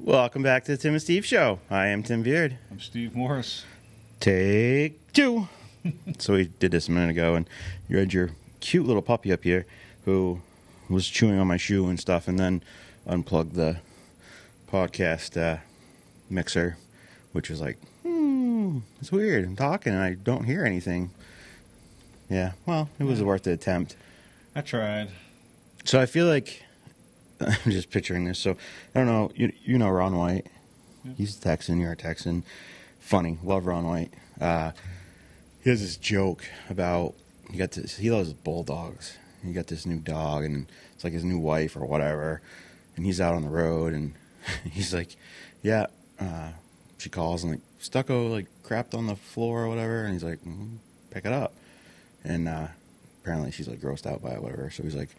Welcome back to the Tim and Steve Show. I am Tim Beard. I'm Steve Morris. Take two. So we did this a minute ago, and you had your cute little puppy up here who was chewing on my shoe and stuff, and then unplugged the podcast mixer, which was like, it's weird. I'm talking and I don't hear anything. Yeah, well, it was worth the attempt. I tried. So I feel like I'm just picturing this. So I don't know. You know Ron White. Yeah. He's a Texan. You're a Texan. Funny. Love Ron White. He has this joke about he loves bulldogs. He got this new dog, and it's like his new wife or whatever. And he's out on the road, and he's like, yeah. She calls and like Stucco like crapped on the floor or whatever, and he's like, pick it up. And apparently she's like grossed out by it, whatever. So he's like,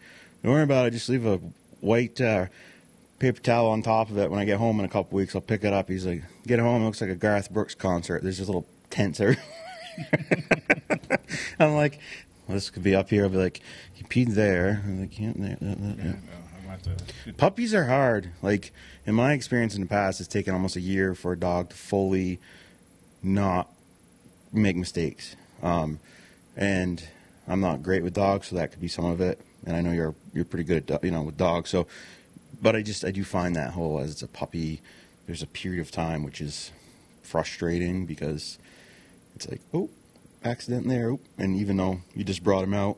don't worry about it. Just leave a white paper towel on top of it. When I get home in a couple weeks, I'll pick it up. He's like, get home, it looks like a Garth Brooks concert. There's just little tents everywhere. I'm like, well, this could be up here. I'll be like, he peed there. I'm like, yeah, there. No, I'm about to... Puppies are hard. Like, in my experience in the past, it's taken almost a year for a dog to fully not make mistakes. And I'm not great with dogs, so that could be some of it. And I know you're pretty good at, with dogs. So, but I do find that whole, as it's a puppy, there's a period of time which is frustrating because it's like, oh, accident there, oh, and even though you just brought him out.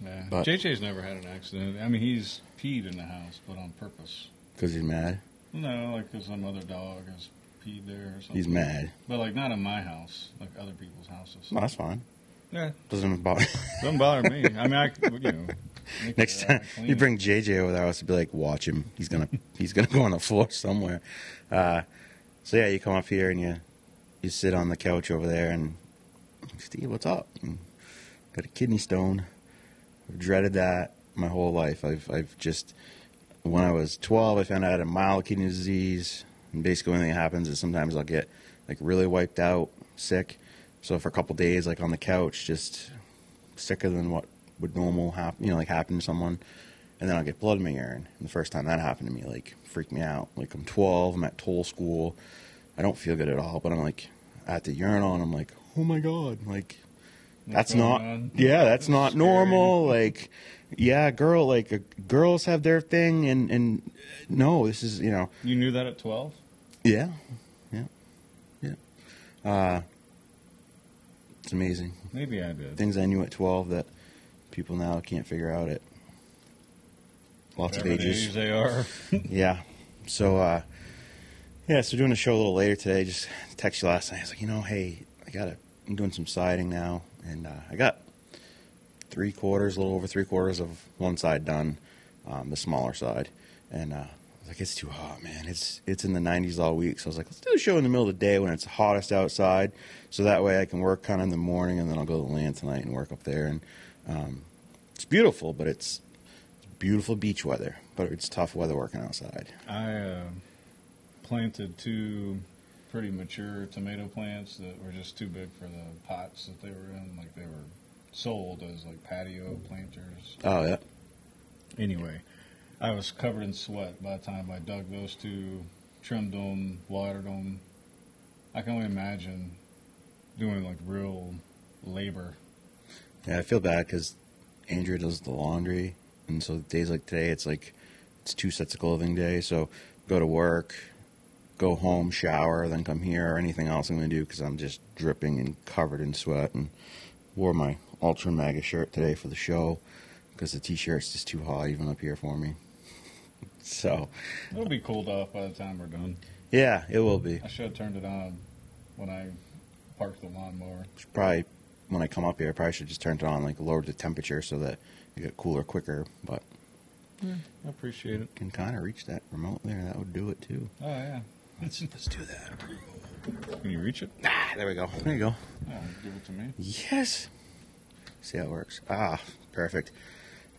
Yeah. But JJ's never had an accident. I mean, he's peed in the house, but on purpose. because he's mad. No, like because some other dog has peed there or something. He's mad. But like not in my house, like other people's houses. No, that's fine. Yeah, Doesn't bother. doesn't bother me. I mean, Next time you bring JJ over there, I was to be like, watch him. He's gonna go on the floor somewhere. So yeah, you come up here and you sit on the couch over there and Steve, what's up? And got a kidney stone. I've dreaded that my whole life. I've just, when I was 12, I found out I had a mild kidney disease. And basically, when that happens is sometimes I'll get like really wiped out, sick. So for a couple days, like on the couch, just sicker than what would normal happen, like happen to someone. And then I'll get blood in my urine. And the first time that happened to me, like, freaked me out. Like, I'm 12, I'm at toll school. I don't feel good at all, but I'm like, at the urinal, and I'm like, oh my God, like, that's not normal. Like, yeah, girls have their thing, and no, this is, You knew that at 12? Yeah. It's amazing. Maybe I did. Things I knew at 12 that people now can't figure out at lots of ages. Age they are. Yeah. So, so doing a show a little later today. Just texted you last night. I was like, hey, I'm doing some siding now, and I got a little over 3/4 of one side done, the smaller side, and I was like, it's too hot, man. It's in the 90s all week, so I was like, let's do a show in the middle of the day when it's hottest outside, so that way I can work kind of in the morning, and then I'll go to the land tonight and work up there, and it's beautiful, but it's beautiful beach weather, but it's tough weather working outside. I planted 2 pretty mature tomato plants that were just too big for the pots that they were in. Like, they were sold as like patio planters. Oh, yeah. Anyway, I was covered in sweat by the time I dug those 2, trimmed them, watered them. I can only imagine doing like real labor. Yeah, I feel bad because Andrea does the laundry, and so days like today, it's 2 sets of clothing day. So go to work, go home, shower, then come here, or anything else I'm going to do because I'm just dripping and covered in sweat. And wore my Ultra MAGA shirt today for the show because the T-shirt's just too hot even up here for me. So It'll be cooled off by the time we're done. yeah, it will be. I should have turned it on when I parked the lawnmower. Probably when I come up here, I probably should just turn it on, like lower the temperature so that it get cooler quicker. But I appreciate it. can kind of reach that remote there. That would do it too. Oh, yeah. Let's do that. Can you reach it? There we go. There you go. Oh, give it to me. Yes. See how it works. Perfect.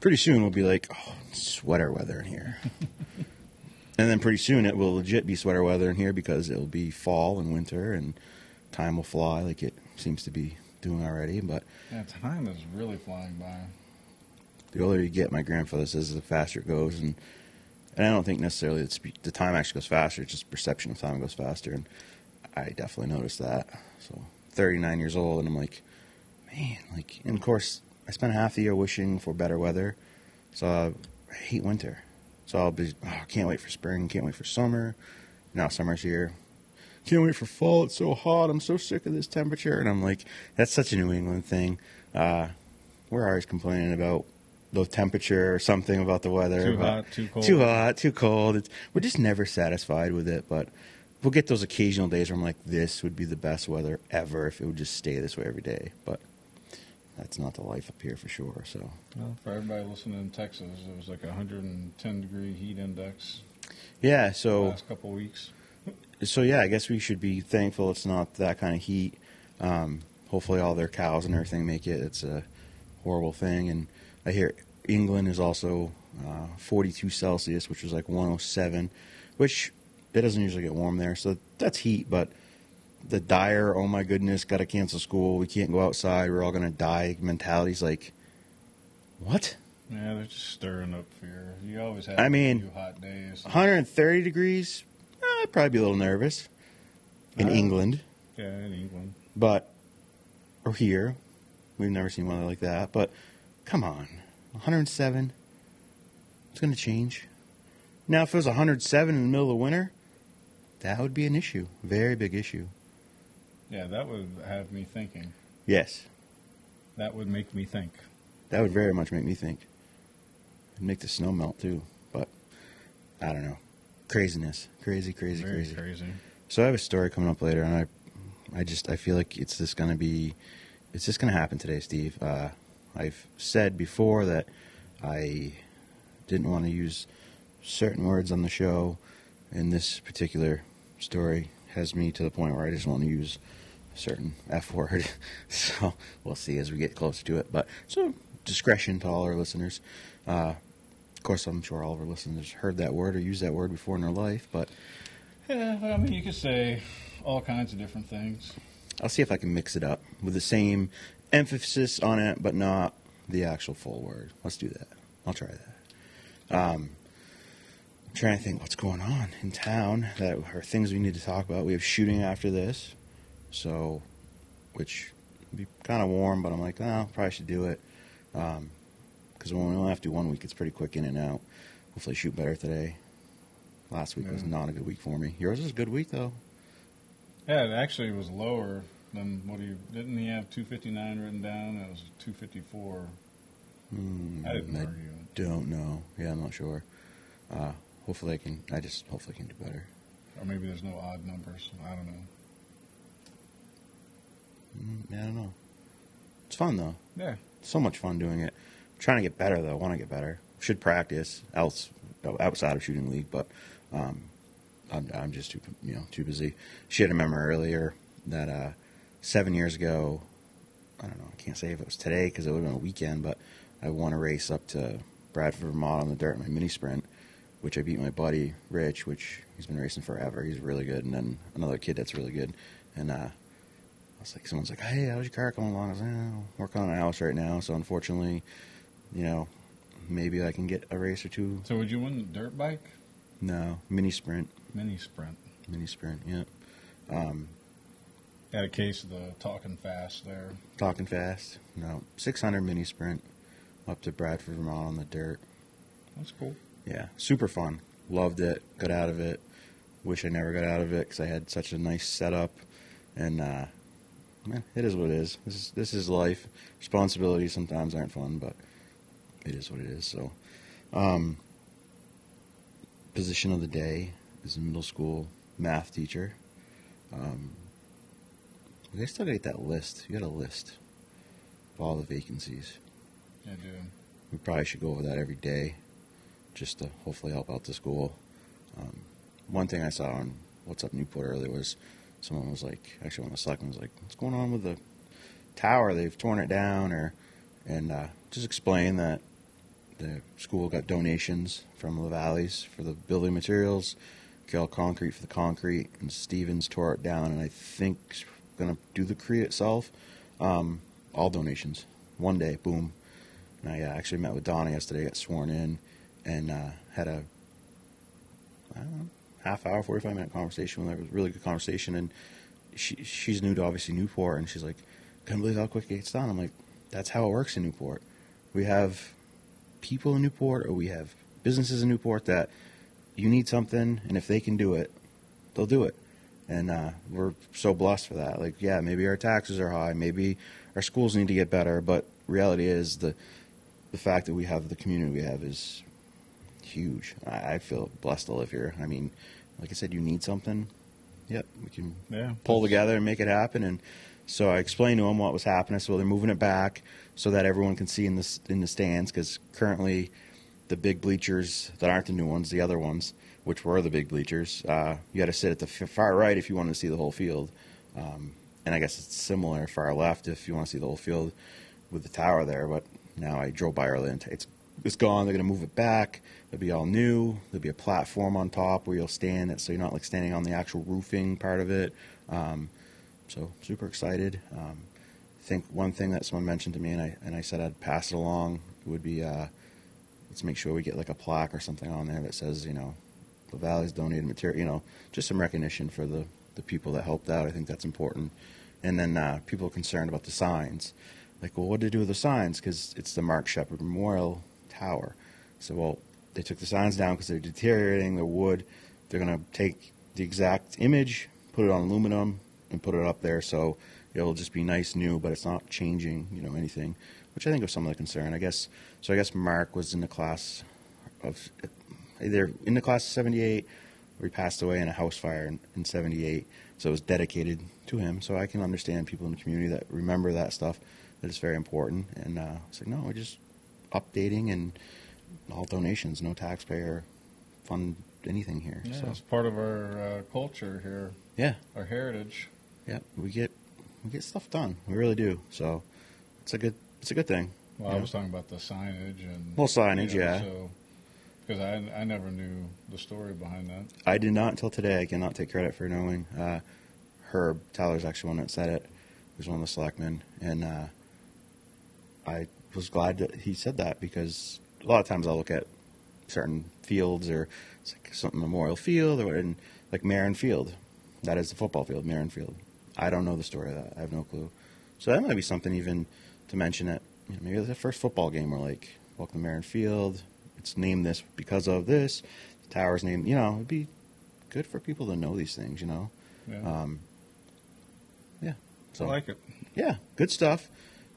Pretty soon we'll be like, sweater weather in here. And then pretty soon it will legit be sweater weather in here because it'll be fall and winter and time will fly like it seems to be doing already. But yeah, time is really flying by. the older you get, my grandfather says, the faster it goes. And And I don't think necessarily the time actually goes faster. It's just perception of time goes faster. And I definitely noticed that. So 39 years old, and I'm like, man, like, and of course, I spent half the year wishing for better weather. So I hate winter. So I'll be, oh, can't wait for spring, can't wait for summer. Now summer's here. Can't wait for fall. It's so hot. I'm so sick of this temperature. And I'm like, that's such a New England thing. We're always complaining about the temperature or something about the weather. Too hot, too cold. Too hot, too cold. We're just never satisfied with it. But we'll get those occasional days where I'm like, this would be the best weather ever if it would just stay this way every day. But that's not the life up here for sure. So, well, for everybody listening in Texas, it was like 110-degree heat index. Yeah. So last couple of weeks. So yeah, I guess we should be thankful it's not that kind of heat. Hopefully, all their cows and everything make it. It's a horrible thing, and I hear England is also 42 Celsius, which was like 107, which it doesn't usually get warm there. So that's heat, but the dire, oh my goodness, got to cancel school, we can't go outside, we're all going to die mentality's like, what? Yeah, they're just stirring up fear. You always have a few hot days. 130 degrees, I'd probably be a little nervous in England. Yeah, in England. But, or here, we've never seen weather like that, but come on, 107, it's going to change. Now, if it was 107 in the middle of winter, that would be an issue, very big issue. Yeah, that would have me thinking. Yes. That would make me think. That would very much make me think. It'd make the snow melt, too. But, I don't know. Craziness. Crazy. Very crazy. So I have a story coming up later, and I feel like it's just going to happen today, Steve. I've said before that I didn't want to use certain words on the show, and this particular story has me to the point where I just want to use a certain F word. So we'll see as we get closer to it. But so discretion to all our listeners. Of course, I'm sure all of our listeners heard that word or used that word before in their life. But yeah, I mean, you could say all kinds of different things. I'll see if I can mix it up with the same emphasis on it, but not the actual full word. Let's do that. I'll try that. I'm trying to think what's going on in town that are things we need to talk about. We have shooting after this, so which would be kind of warm, but I'm like, no, probably should do it because when we only have to do 1 week, it's pretty quick in and out. Hopefully, shoot better today. Last week was not a good week for me. Yours was a good week though. Yeah, it actually was lower than didn't he have 259 written down? It was 254. I didn't argue. Don't know. Yeah, I'm not sure. Hopefully I can do better. Or maybe there's no odd numbers. I don't know. I don't know. It's fun though. Yeah. So much fun doing it. I'm trying to get better though. I want to get better. Should practice outside of shooting league, but I'm just too busy. She had a memory earlier that 7 years ago. I don't know. I can't say if it was today because it would have been a weekend, but I won a race up to Bradford, Vermont on the dirt in my mini sprint, which I beat my buddy Rich, which he's been racing forever. He's really good, and then another kid that's really good. And I was like, someone's like, "Hey, how's your car coming along?" I was like, "I'm working on a house right now, so unfortunately, maybe I can get a race or two." So would you win the dirt bike? No, mini sprint. Mini sprint. Yeah. Got a case of the talking fast there. Talking fast. No, 600 mini sprint up to Bradford, Vermont on the dirt. That's cool. Yeah, super fun. Loved it. Got out of it. Wish I never got out of it because I had such a nice setup. And man, it is what it is. This is life. Responsibilities sometimes aren't fun, but it is what it is. So, position of the day is a middle school math teacher. I still got to get that list. You got a list of all the vacancies. I do. We probably should go over that every day just to hopefully help out the school. One thing I saw on What's Up Newport earlier was someone was like, actually one of the selectmen was like, what's going on with the tower? They've torn it down, and just explain that the school got donations from La Valleys for the building materials, Carroll Concrete for the concrete, and Stevens tore it down, and I think going to do the Crete itself. All donations. One day, boom. And I actually met with Donna yesterday, got sworn in, and had a I don't know, half hour, 45-minute conversation with her. It was a really good conversation, and she's new to obviously Newport, and she's like, couldn't believe how quick it gets done. I'm like, that's how it works in Newport. We have people in Newport, or we have businesses in Newport that you need something, and if they can do it, they'll do it. And we're so blessed for that. Like, yeah, maybe our taxes are high, maybe our schools need to get better, but reality is the fact that we have the community we have is huge. I feel blessed to live here. I mean, like I said, you need something. Yep, we can pull together and make it happen. And so I explained to them what was happening. So they're moving it back so that everyone can see in the stands, because currently the big bleachers that aren't the new ones, the other ones, which were the big bleachers, you had to sit at the far right if you wanted to see the whole field. And I guess it's similar far left if you want to see the whole field with the tower there. But now I drove by earlier and it's gone. They're going to move it back. It'll be all new. There'll be a platform on top where you'll stand, so you're not like standing on the actual roofing part of it. So super excited. I think one thing that someone mentioned to me, and I said I'd pass it along, would be let's make sure we get like a plaque or something on there that says, the Valley's donated material, just some recognition for the people that helped out. I think that's important. And then people are concerned about the signs. Like, well, what did they do with the signs? Because it's the Mark Shepard Memorial Tower. So, well, they took the signs down because they're deteriorating, they're wood. They're going to take the exact image, put it on aluminum, and put it up there. So it'll just be nice, new, but it's not changing, anything, which I think was some of the concern. I guess Mark was in the class of either in the class of 78, or he passed away in a house fire in 78. So it was dedicated to him. So I can understand people in the community that remember that stuff, that it's very important. And it's like, no, we're just updating, and all donations, no taxpayer fund anything here. Yeah, so it's part of our culture here. Yeah. Our heritage. Yeah, we get stuff done. We really do. So it's a good thing. Well, I was talking about the signage and signage, yeah. So, because I never knew the story behind that. I did not until today. I cannot take credit for knowing. Herb Tyler's actually one that said it. He was one of the selectmen, and I was glad that he said that, because a lot of times I'll look at certain fields, or it's like something Memorial Field, or in like Marin Field. That is the football field, Marin Field. I don't know the story of that. I have no clue. So that might be something even to mention at maybe the first football game, or like, welcome to Marin Field. It's named this because of this. The tower's named, it'd be good for people to know these things, Yeah. Yeah. So, I like it. Yeah, good stuff.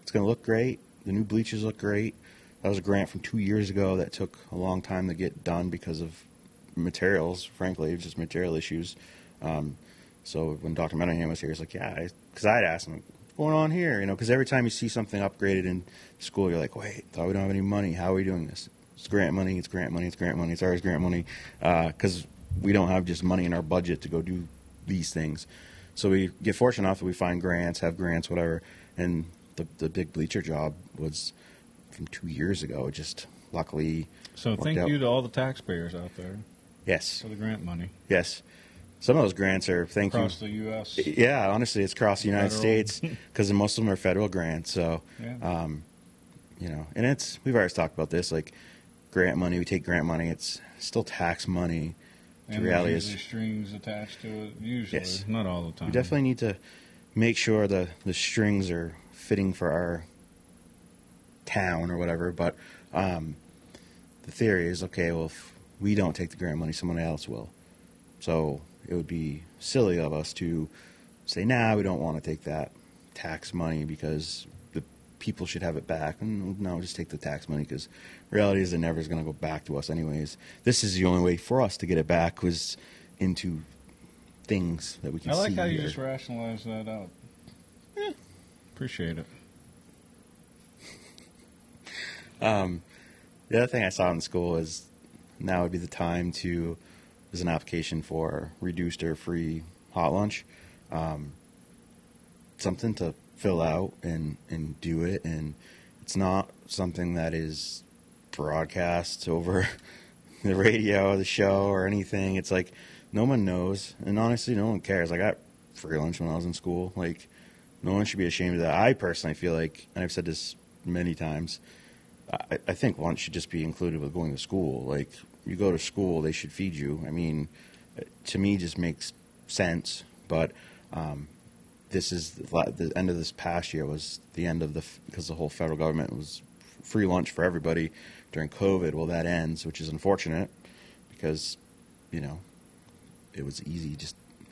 It's going to look great. The new bleachers look great. That was a grant from 2 years ago that took a long time to get done because of materials, frankly, just material issues. So when Dr. Menahan was here, he's like, yeah, because I'd asked him, what's going on here? Because every time you see something upgraded in school, you're like, wait, thought we don't have any money. How are we doing this? It's grant money, it's grant money, it's grant money, it's always grant money, because we don't have just money in our budget to go do these things. So we get fortunate enough that we find grants, have grants, whatever, and the big bleacher job was from 2 years ago. Just luckily So thank you to all the taxpayers out there. Yes. For the grant money. Yes. Some of those grants are across the U.S. Yeah, honestly, it's across the United States, because most of them are federal grants. So, yeah. And we've always talked about this, like grant money. We take grant money; it's still tax money. And the reality there's usually strings attached to it. Usually, yes, not all the time. We definitely need to make sure the strings are fitting for our town or whatever. But the theory is, okay, well, if we don't take the grant money, someone else will. So it would be silly of us to say, nah, we don't want to take that tax money because the people should have it back. And no, just take the tax money, because reality is it never is going to go back to us anyways. This is the only way for us to get it back, was into things that we can see. I like how you here. just rationalize that out. Yeah. Appreciate it. The other thing I saw in school is now would be the time to, there's an application for reduced or free hot lunch. Something to fill out and do it. And it's not something that is broadcast over the radio, the show, or anything. It's like no one knows. And honestly, no one cares. I got free lunch when I was in school. Like, no one should be ashamed of that. I personally feel like, and I've said this many times, I think lunch should just be included with going to school. Like, you go to school, they should feed you. I mean, to me, just makes sense. But this is the end of this past year was the end of because the whole federal government was free lunch for everybody during COVID. Well, that ends, which is unfortunate because, it was easy.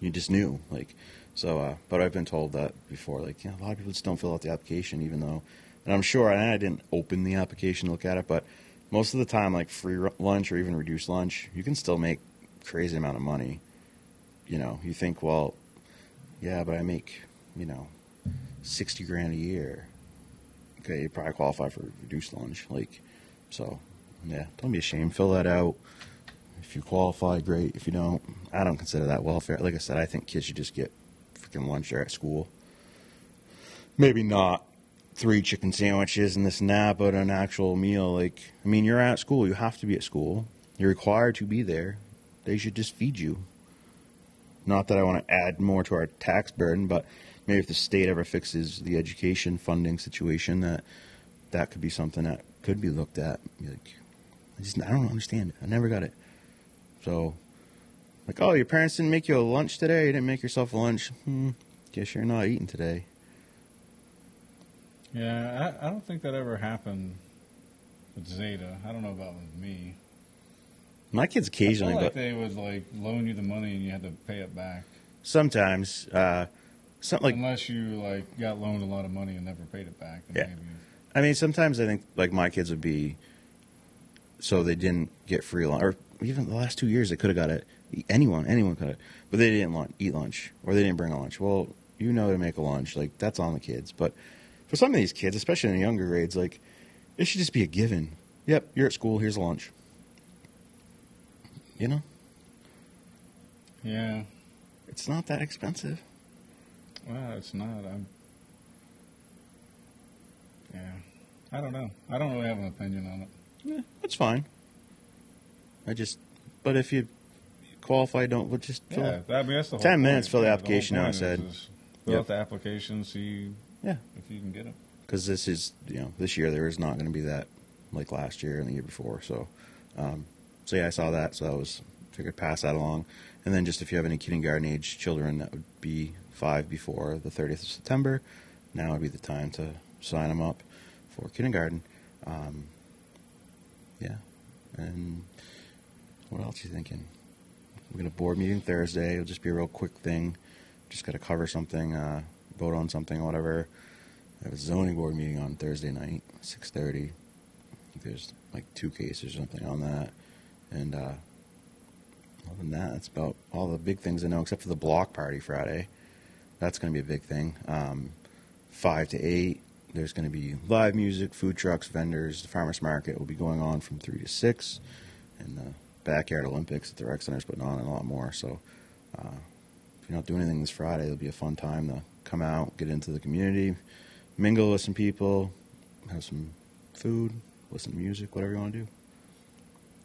You just knew, like, so. But I've been told that before. Like, a lot of people just don't fill out the application, even though. And I'm sure, and I didn't open the application to look at it, but most of the time, like free lunch or even reduced lunch, you can still make crazy amount of money. You think, well, yeah, but I make, $60,000 a year. Okay, you probably qualify for reduced lunch. Like, so, yeah, don't be ashamed. Fill that out. If you qualify, great. If you don't, I don't consider that welfare. Like I said, I think kids should just get freaking lunch there at school. Maybe not 3 chicken sandwiches and this and that, but an actual meal. Like, I mean, you're at school. You have to be at school. You're required to be there. They should just feed you. Not that I want to add more to our tax burden, but maybe if the state ever fixes the education funding situation, that could be something that could be looked at. Like, I don't understand it. I never got it. So, like, oh, your parents didn't make you a lunch today? You didn't make yourself a lunch? Guess you're not eating today. Yeah, I don't think that ever happened with Zeta. I don't know about with me. My kids occasionally, I feel like but they would loan you the money and you had to pay it back. Sometimes, unless you got loaned a lot of money and never paid it back. Yeah. Maybe. I mean, sometimes I think my kids would be, so they didn't get free lunch, or even the last 2 years they could have got it. Anyone could have, but they didn't eat lunch, or they didn't bring a lunch. Well, to make a lunch, like that's on the kids, but. For some of these kids, especially in the younger grades, like, it should just be a given. Yep, you're at school, here's lunch. Yeah. It's not that expensive. Well, it's not. I don't know. I don't really have an opinion on it. Yeah, that's fine. But if you qualify, we'll just fill I mean, that's the whole 10 minutes, point. fill the Yeah, application whole out, point said. Fill out the application, see Yeah. if you can get it. Because this is, this year there is not going to be that like last year and the year before. So, yeah, I saw that. So figured pass that along. And then just if you have any kindergarten age children that would be 5 before the 30th of September, now would be the time to sign them up for kindergarten. Yeah. And what else are you thinking? We're going to board meeting Thursday. It'll just be a real quick thing. Just got to cover something, vote on something, whatever. I have a zoning board meeting on Thursday night, 6:30. There's 2 cases or something on that. And other than that, that's about all the big things I know, except for the block party Friday. That's going to be a big thing. 5 to 8, there's going to be live music, food trucks, vendors. The farmers market will be going on from 3 to 6. And the backyard Olympics at the rec center is putting on and a lot more. So if you're not doing anything this Friday, it'll be a fun time to come out, get into the community, mingle with some people, have some food, listen to music, whatever you want to do.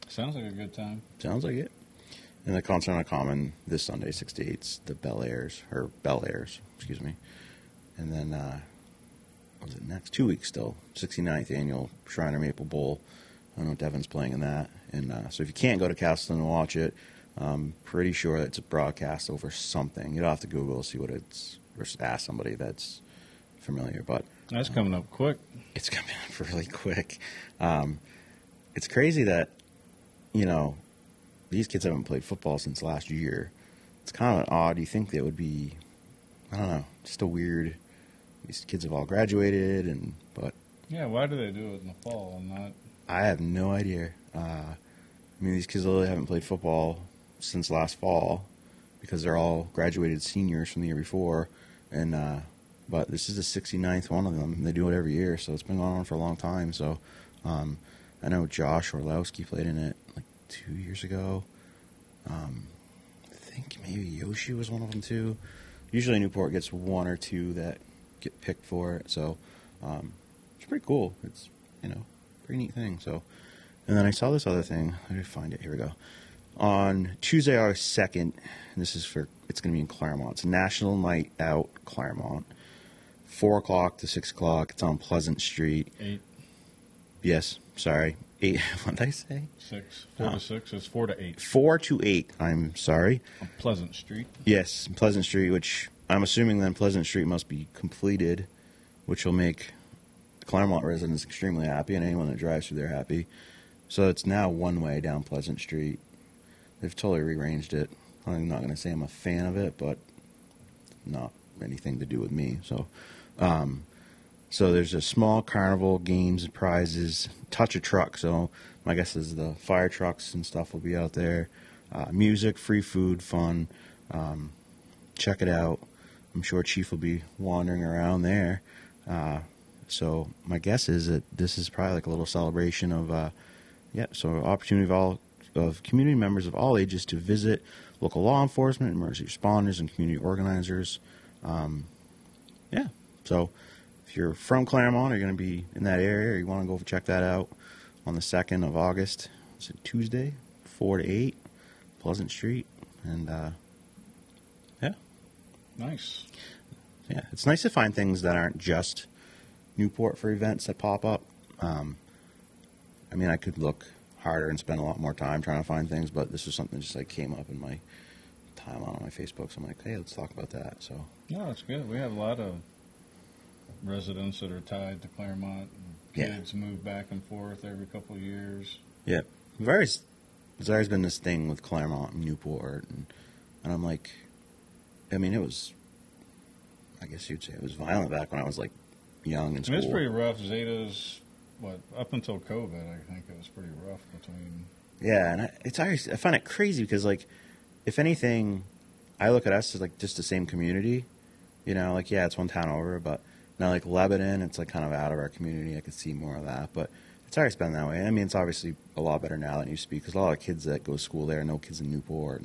Sounds like a good time. Sounds like it. And the Concert on Common this Sunday, 6 to 8, 's the Bel Airs, excuse me. And then, what was it next? 2 weeks still, 69th annual Shriner Maple Bowl. I know Devin's playing in that. And so if you can't go to Castleton and watch it, I'm pretty sure it's a broadcast over something. You'll have to Google, see what it's, or just ask somebody that's familiar. But that's coming up quick. It's coming up really quick. It's crazy that, these kids haven't played football since last year. It's kind of odd. You think they would be, I don't know, just a weird. These kids have all graduated, but yeah, why do they do it in the fall and not? I have no idea. These kids literally haven't played football since last fall because they're all graduated seniors from the year before, and but this is the 69th one of them. They do it every year, so it's been going on for a long time. So I know Josh Orlowski played in it 2 years ago. I think maybe Yoshi was one of them too. Usually Newport gets 1 or 2 that get picked for it, so it's pretty cool. It's pretty neat thing. So, and then I saw this other thing. Let me find it. Here we go. On Tuesday, August 2nd, it's going to be in Claremont. It's National Night Out Claremont, 4 o'clock to 6 o'clock. It's on Pleasant Street. 8. Yes, sorry. 8. What did I say? 6. 4 to 6. It's 4 to 8. 4 to 8. I'm sorry. On Pleasant Street. Yes, Pleasant Street, which I'm assuming then Pleasant Street must be completed, which will make Claremont residents extremely happy and anyone that drives through there happy. So it's now one way down Pleasant Street. They've totally rearranged it. I'm not going to say I'm a fan of it, but not anything to do with me. So there's a small carnival, games and prizes, touch a truck. So my guess is the fire trucks and stuff will be out there. Music, free food, fun. Check it out. I'm sure Chief will be wandering around there. So my guess is that this is probably like a little celebration of, so opportunity of community members of all ages to visit local law enforcement, emergency responders, and community organizers. So if you're from Claremont or you're going to be in that area or you want to go check that out on the 2nd of August, it's a Tuesday, 4 to 8, Pleasant Street. And, Nice. Yeah, it's nice to find things that aren't just Newport for events that pop up. I could look harder and spend a lot more time trying to find things, but this is something that just like came up in my timeline on my Facebook. So I'm like, hey, let's talk about that. So No, it's good. We have a lot of residents that are tied to Claremont. Kids move back and forth every couple of years. Yeah, there's always been this thing with Claremont and Newport, and I'm like, it was, I guess you'd say it was violent back when I was like young in school. It's pretty rough. Zeta's, up until COVID, I think it was pretty rough between. Yeah, and I find it crazy because, like, if anything, I look at us as like just the same community, it's one town over, but now like Lebanon, it's like kind of out of our community. I could see more of that, but it's always been that way. It's obviously a lot better now than it used to be because a lot of kids that go to school there, no kids in Newport,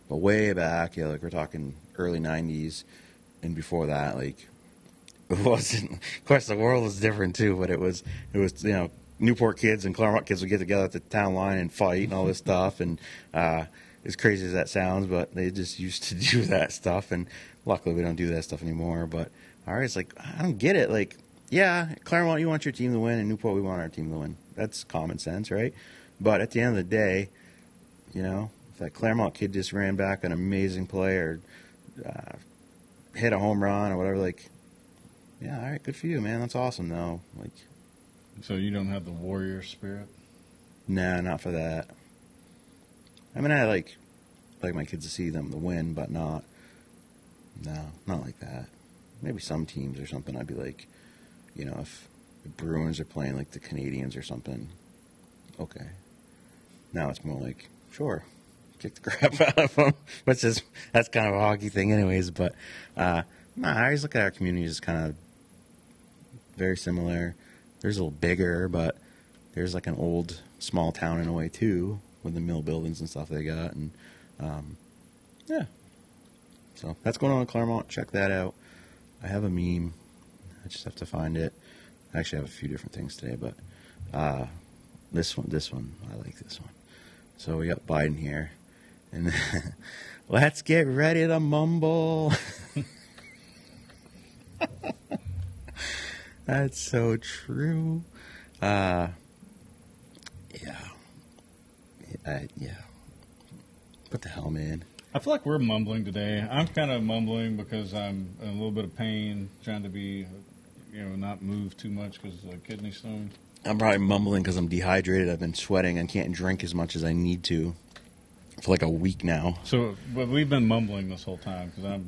but way back, like we're talking early 90s and before that, like it wasn't. Of course, the world was different too, but it was Newport kids and Claremont kids would get together at the town line and fight and all this stuff, and as crazy as that sounds, but they just used to do that stuff, and luckily we don't do that stuff anymore. But all right, it's like I don't get it. Like, yeah, Claremont, you want your team to win, and Newport, we want our team to win. That's common sense, right? But at the end of the day, if that Claremont kid just ran back an amazing play or hit a home run or whatever, like, yeah, all right, good for you, man. That's awesome, though. Like, so you don't have the warrior spirit? Nah, not for that. I like my kids to see them to win, but not like that. Maybe some teams or something, I'd be like, if the Bruins are playing like the Canadians or something, okay. Now it's more like, sure, kick the crap out of them, that's kind of a hockey thing anyways, but I always look at our community as kind of very similar. There's a little bigger, but there's like an old small town in a way too, with the mill buildings and stuff they got, and so that's going on in Claremont. Check that out. I have a meme. I just have to find it. I actually have a few different things today, but this one, I like this one. So we got Biden here, and let's get ready to mumble. That's so true. Yeah. What the hell, man? I feel like we're mumbling today. I'm kind of mumbling because I'm in a little bit of pain, trying to be, not move too much because of the kidney stone. I'm probably mumbling because I'm dehydrated. I've been sweating and can't drink as much as I need to for like a week now. So, but we've been mumbling this whole time because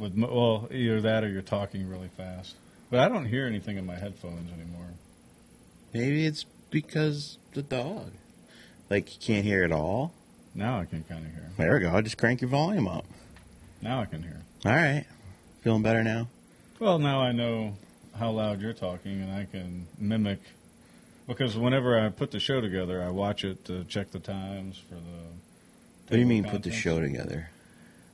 either that or you're talking really fast. But I don't hear anything in my headphones anymore. Maybe it's because the dog. Like, you can't hear it all? Now I can kind of hear. There we go. Just crank your volume up. Now I can hear. All right. Feeling better now? Well, now I know how loud you're talking, and I can mimic. Because whenever I put the show together, I watch it to check the times for the... What do you mean put the show together?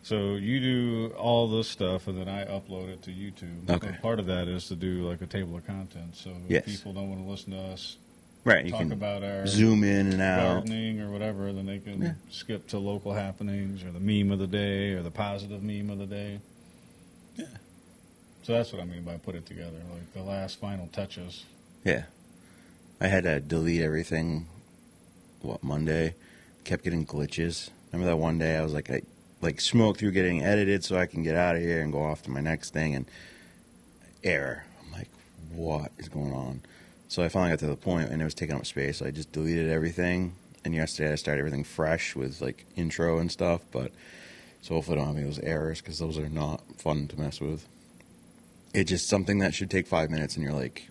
So you do all this stuff, and then I upload it to YouTube. Okay. So part of that is to do like a table of contents. So yes. If people don't want to listen to us right, you talk can about our zoom in and out, gardening or whatever, then they can skip to local happenings or the meme of the day or the positive meme of the day. Yeah. So that's what I mean by put it together, like the last final touches. Yeah. I had to delete everything. Monday? Kept getting glitches. Remember that one day I was like, I smoked through getting edited so I can get out of here and go off to my next thing, and error. I'm like, what is going on? So I finally got to the point, and it was taking up space. So I just deleted everything. And yesterday I started everything fresh with like intro and stuff. But so hopefully I don't have any of those errors, because those are not fun to mess with. It's just something that should take 5 minutes, and you're like,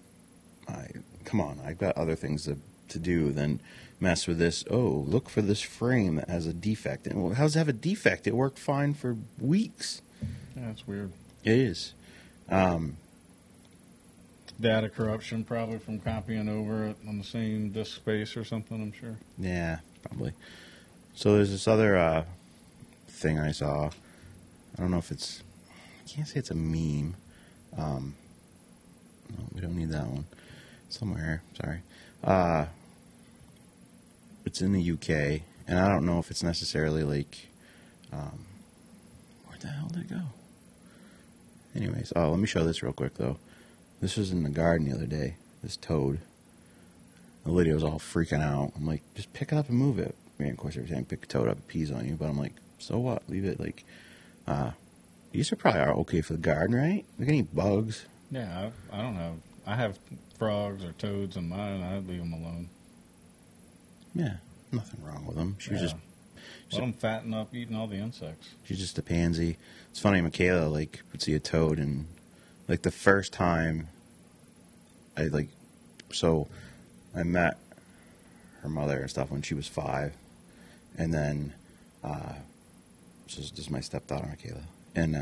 come on, I've got other things to do than mess with this. Oh, look for this frame that has a defect. And well, how does it have a defect? It worked fine for weeks. Yeah, that's weird. It is. Data corruption, probably from copying over it on the same disk space or something, I'm sure. Yeah, probably. So there's this other thing I saw. I don't know if it's... I can't say it's a meme. No, we don't need that one. Somewhere, sorry. It's in the UK, and I don't know if it's necessarily like... where the hell did it go? Anyways, let me show this real quick, though. This was in the garden the other day, this toad. Lydia was all freaking out. I'm like, just pick it up and move it. I mean, of course, every time you pick a toad up, it pees on you. But I'm like, so what? Leave it. Like, these are probably okay for the garden, right? They can eat bugs. Yeah, I don't have... I have frogs or toads in mine, I'd leave them alone. Yeah, nothing wrong with them. She was just... Let them fatten up eating all the insects. She's just a pansy. It's funny, Michaela, like, would see a toad, and, like, the first time I met her mother and stuff when she was 5, and then, so this is my stepdaughter, Michaela, and,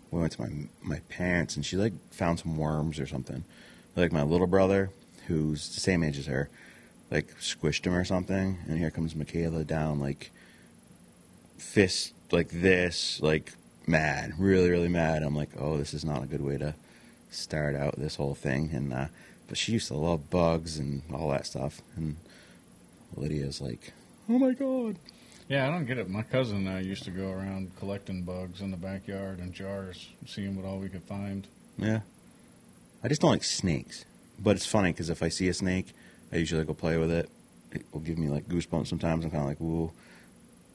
we went to my parents, and she, like, found some worms or something. Like, my little brother, who's the same age as her, like, squished him or something, and here comes Michaela down, like, fist like this, like, mad, really, really mad. I'm like, oh, this is not a good way to start out this whole thing. And but she used to love bugs and all that stuff, and Lydia's like, oh my god. Yeah, I don't get it. My cousin and I used to go around collecting bugs in the backyard in jars, seeing what all we could find. Yeah, I just don't like snakes. But it's funny, because if I see a snake, I usually go play with it. It will give me like goosebumps sometimes. I'm kind of like, woo.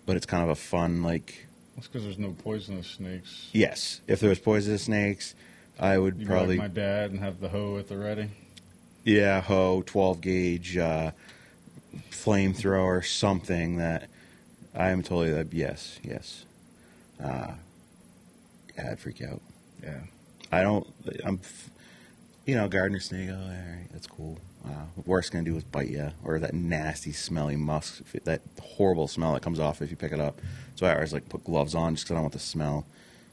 But it's kind of a fun, like... That's because there's no poisonous snakes. Yes. If there was poisonous snakes, I would You'd probably... be like my dad and have the hoe at the ready? Yeah, hoe, 12-gauge, flamethrower, something that I am totally... yes. Yeah, I'd freak out. Yeah. Gardener snake, oh, all right, that's cool. What worse going to do is bite you, or that nasty, smelly musk, that horrible smell that comes off if you pick it up. So I always like put gloves on just because I don't want the smell.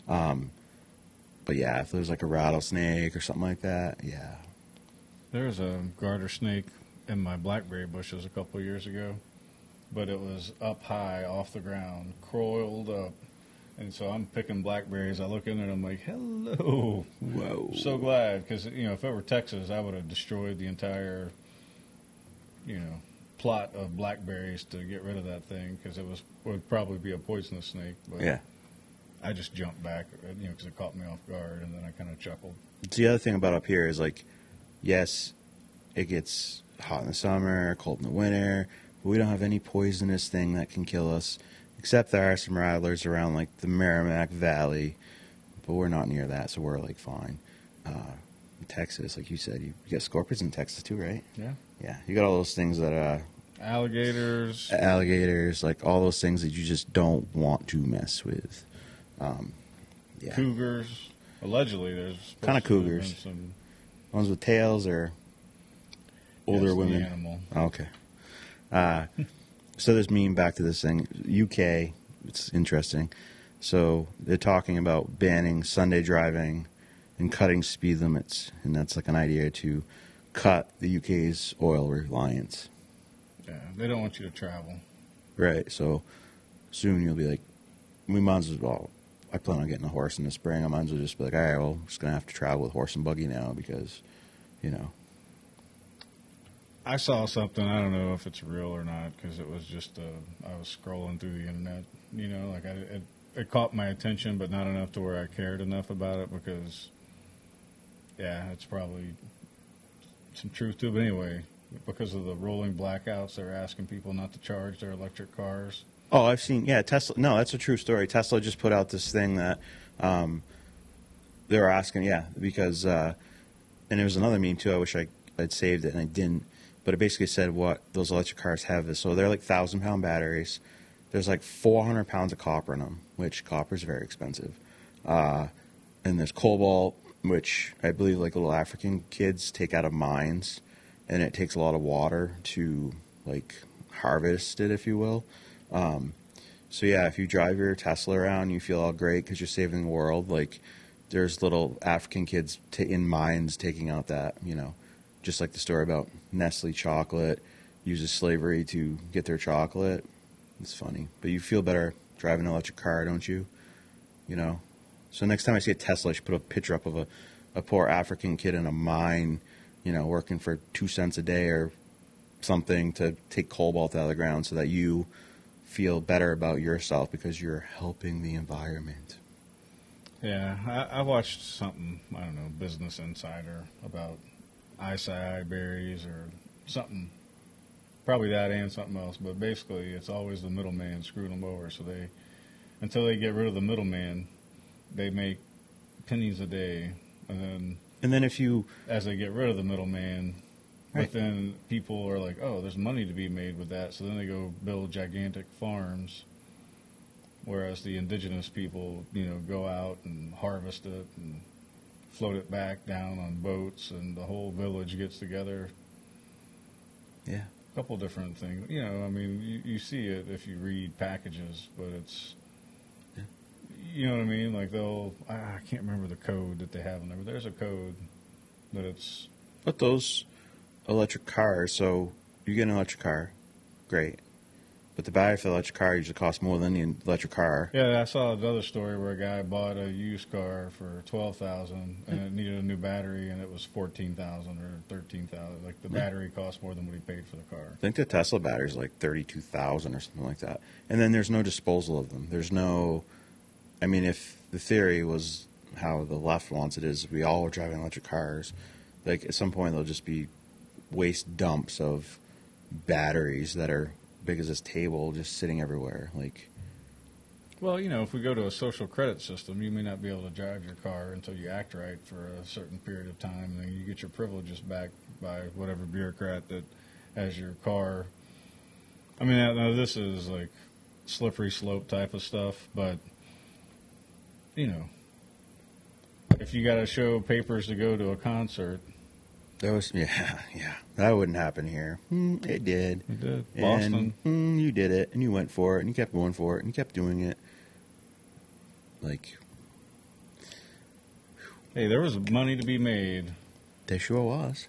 But yeah, if there's like a rattlesnake or something like that, yeah. There was a garter snake in my blackberry bushes a couple of years ago, but it was up high off the ground, coiled up. And so I'm picking blackberries. I look in it, I'm like, hello. Whoa. So glad, because, if it were Texas, I would have destroyed the entire, plot of blackberries to get rid of that thing, because it would probably be a poisonous snake. But Yeah. I just jumped back, because it caught me off guard, and then I kind of chuckled. The other thing about up here is, like, yes, it gets hot in the summer, cold in the winter, but we don't have any poisonous thing that can kill us. Except there are some rattlers around, like, the Merrimack Valley, but we're not near that, so we're, like, fine. In Texas, like you said, you got scorpions in Texas, too, right? Yeah. Yeah, you got all those things that... Alligators, like, all those things that you just don't want to mess with. Yeah. Cougars. Allegedly, there's... Kind of cougars. Some Ones with tails or older women? The animal. Oh, okay. So this meme, back to this thing, UK, it's interesting. So they're talking about banning Sunday driving and cutting speed limits, and that's like an idea to cut the UK's oil reliance. Yeah, they don't want you to travel. Right, so soon you'll be like, we might as well, I plan on getting a horse in the spring, I might as well just be like, all right, well, I'm just going to have to travel with horse and buggy now because, I saw something, I don't know if it's real or not, because it was just, I was scrolling through the internet, it caught my attention, but not enough to where I cared enough about it, because, yeah, it's probably some truth to it. But anyway, because of the rolling blackouts, they're asking people not to charge their electric cars. Oh, I've seen. Yeah, Tesla. No, that's a true story. Tesla just put out this thing that they were asking. Yeah, because and there was another meme too. I wish I'd saved it and I didn't. But it basically said what those electric cars have is so they're like 1,000-pound batteries. There's like 400 pounds of copper in them, which copper is very expensive. And there's cobalt, which I believe like little African kids take out of mines, and it takes a lot of water to like harvest it, if you will. So yeah, if you drive your Tesla around, you feel all great because you're saving the world. Like there's little African kids in mines taking out that, just like the story about Nestle chocolate uses slavery to get their chocolate. It's funny, but you feel better driving an electric car, don't you? So next time I see a Tesla, I should put a picture up of a poor African kid in a mine, working for 2 cents a day or something to take cobalt out of the ground so that you feel better about yourself because you're helping the environment. Yeah, I watched something, I don't know, Business Insider about acai berries or something. Probably that and something else, but basically it's always the middleman screwing them over. So until they get rid of the middleman, they make pennies a day, and then as they get rid of the middleman, right. But then people are like, oh, there's money to be made with that, so then they go build gigantic farms, whereas the indigenous people, go out and harvest it and float it back down on boats, and the whole village gets together. Yeah. A couple different things. You see it if you read packages, but it's, you know what I mean? Like I can't remember the code that they have in there, but there's a code that it's. But those electric cars, so you get an electric car, great. But the battery for the electric car usually costs more than the electric car. Yeah, I saw another story where a guy bought a used car for $12,000 and it needed a new battery, and it was $14,000 or $13,000. Like the battery cost more than what he paid for the car. I think the Tesla battery is like $32,000 or something like that. And then there's no disposal of them. There's no. I mean, if the theory was how the left wants it is, we all are driving electric cars. Like at some point, there'll just be waste dumps of batteries that are big as this table just sitting everywhere. Well, if we go to a social credit system, you may not be able to drive your car until you act right for a certain period of time, and then you get your privileges back by whatever bureaucrat that has your car. I mean, now this is like slippery slope type of stuff, but if you got to show papers to go to a concert. That was that wouldn't happen here. It did. It did. Boston. And, you did it, and you went for it, and you kept going for it, and you kept doing it. Hey, there was money to be made. There sure was.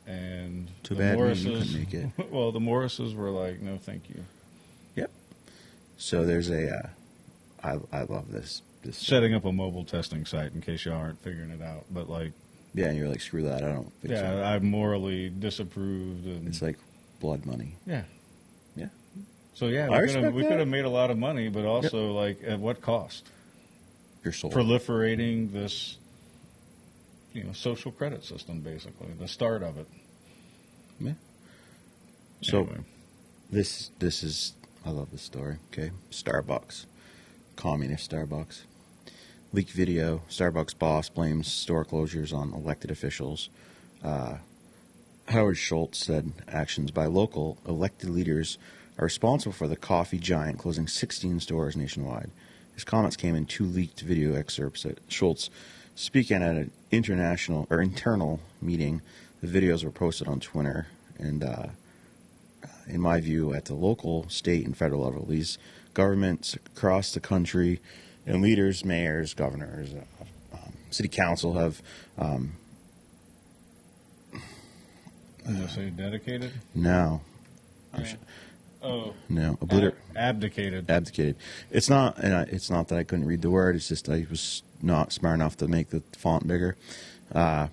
And too bad you couldn't make it. Well, the Morrises were like, no, thank you. Yep. So there's I love this. Setting up a mobile testing site in case y'all aren't figuring it out, but yeah, and you're like, screw that. I don't think so. Yeah, I morally disapproved. It's like blood money. Yeah. Yeah. So, yeah, we could have made a lot of money, but also, at what cost? Your soul. Proliferating this, social credit system, basically, the start of it. Yeah. So, anyway. This is, I love this story, okay? Starbucks. Communist Starbucks. Leaked video. Starbucks boss blames store closures on elected officials. Howard Schultz said actions by local elected leaders are responsible for the coffee giant closing 16 stores nationwide. His comments came in 2 leaked video excerpts at Schultz speaking at an internal meeting. The videos were posted on Twitter, and in my view, at the local, state, and federal level, these governments across the country and leaders, mayors, governors, city council have. Did I say dedicated? No. No. Abdicated. Abdicated. It's not. It's not that I couldn't read the word. It's just I was not smart enough to make the font bigger. Their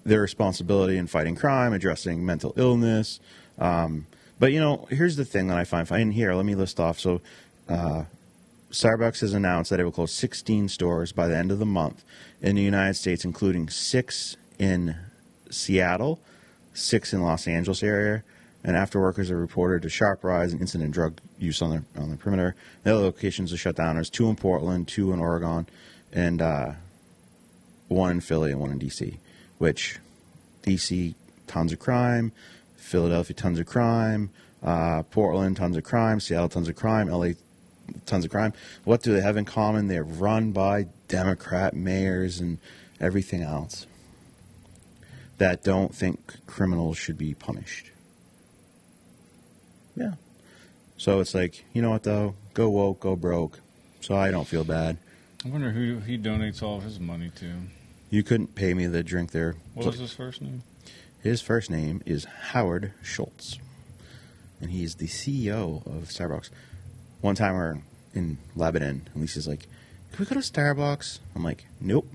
responsibility in fighting crime, addressing mental illness. But, here's the thing that I find in here. Let me list off. So Starbucks has announced that it will close 16 stores by the end of the month in the United States, including 6 in Seattle, 6 in Los Angeles area, and after workers are reported a sharp rise in incident drug use on the perimeter. The other locations are shut down. There's 2 in Portland, 2 in Oregon, and 1 in Philly and 1 in D.C., which D.C., tons of crime, Philadelphia, tons of crime, Portland, tons of crime, Seattle, tons of crime, L.A., tons of crime. What do they have in common? They're run by Democrat mayors and everything else that don't think criminals should be punished. Yeah. So it's like, you know what, though? Go woke, go broke. So I don't feel bad. I wonder who he donates all of his money to. You couldn't pay me to drink there. What was his first name? His first name is Howard Schultz, and he's the CEO of Starbucks. One time we're in Lebanon, and Lisa's like, "Can we go to Starbucks?" I'm like, "Nope."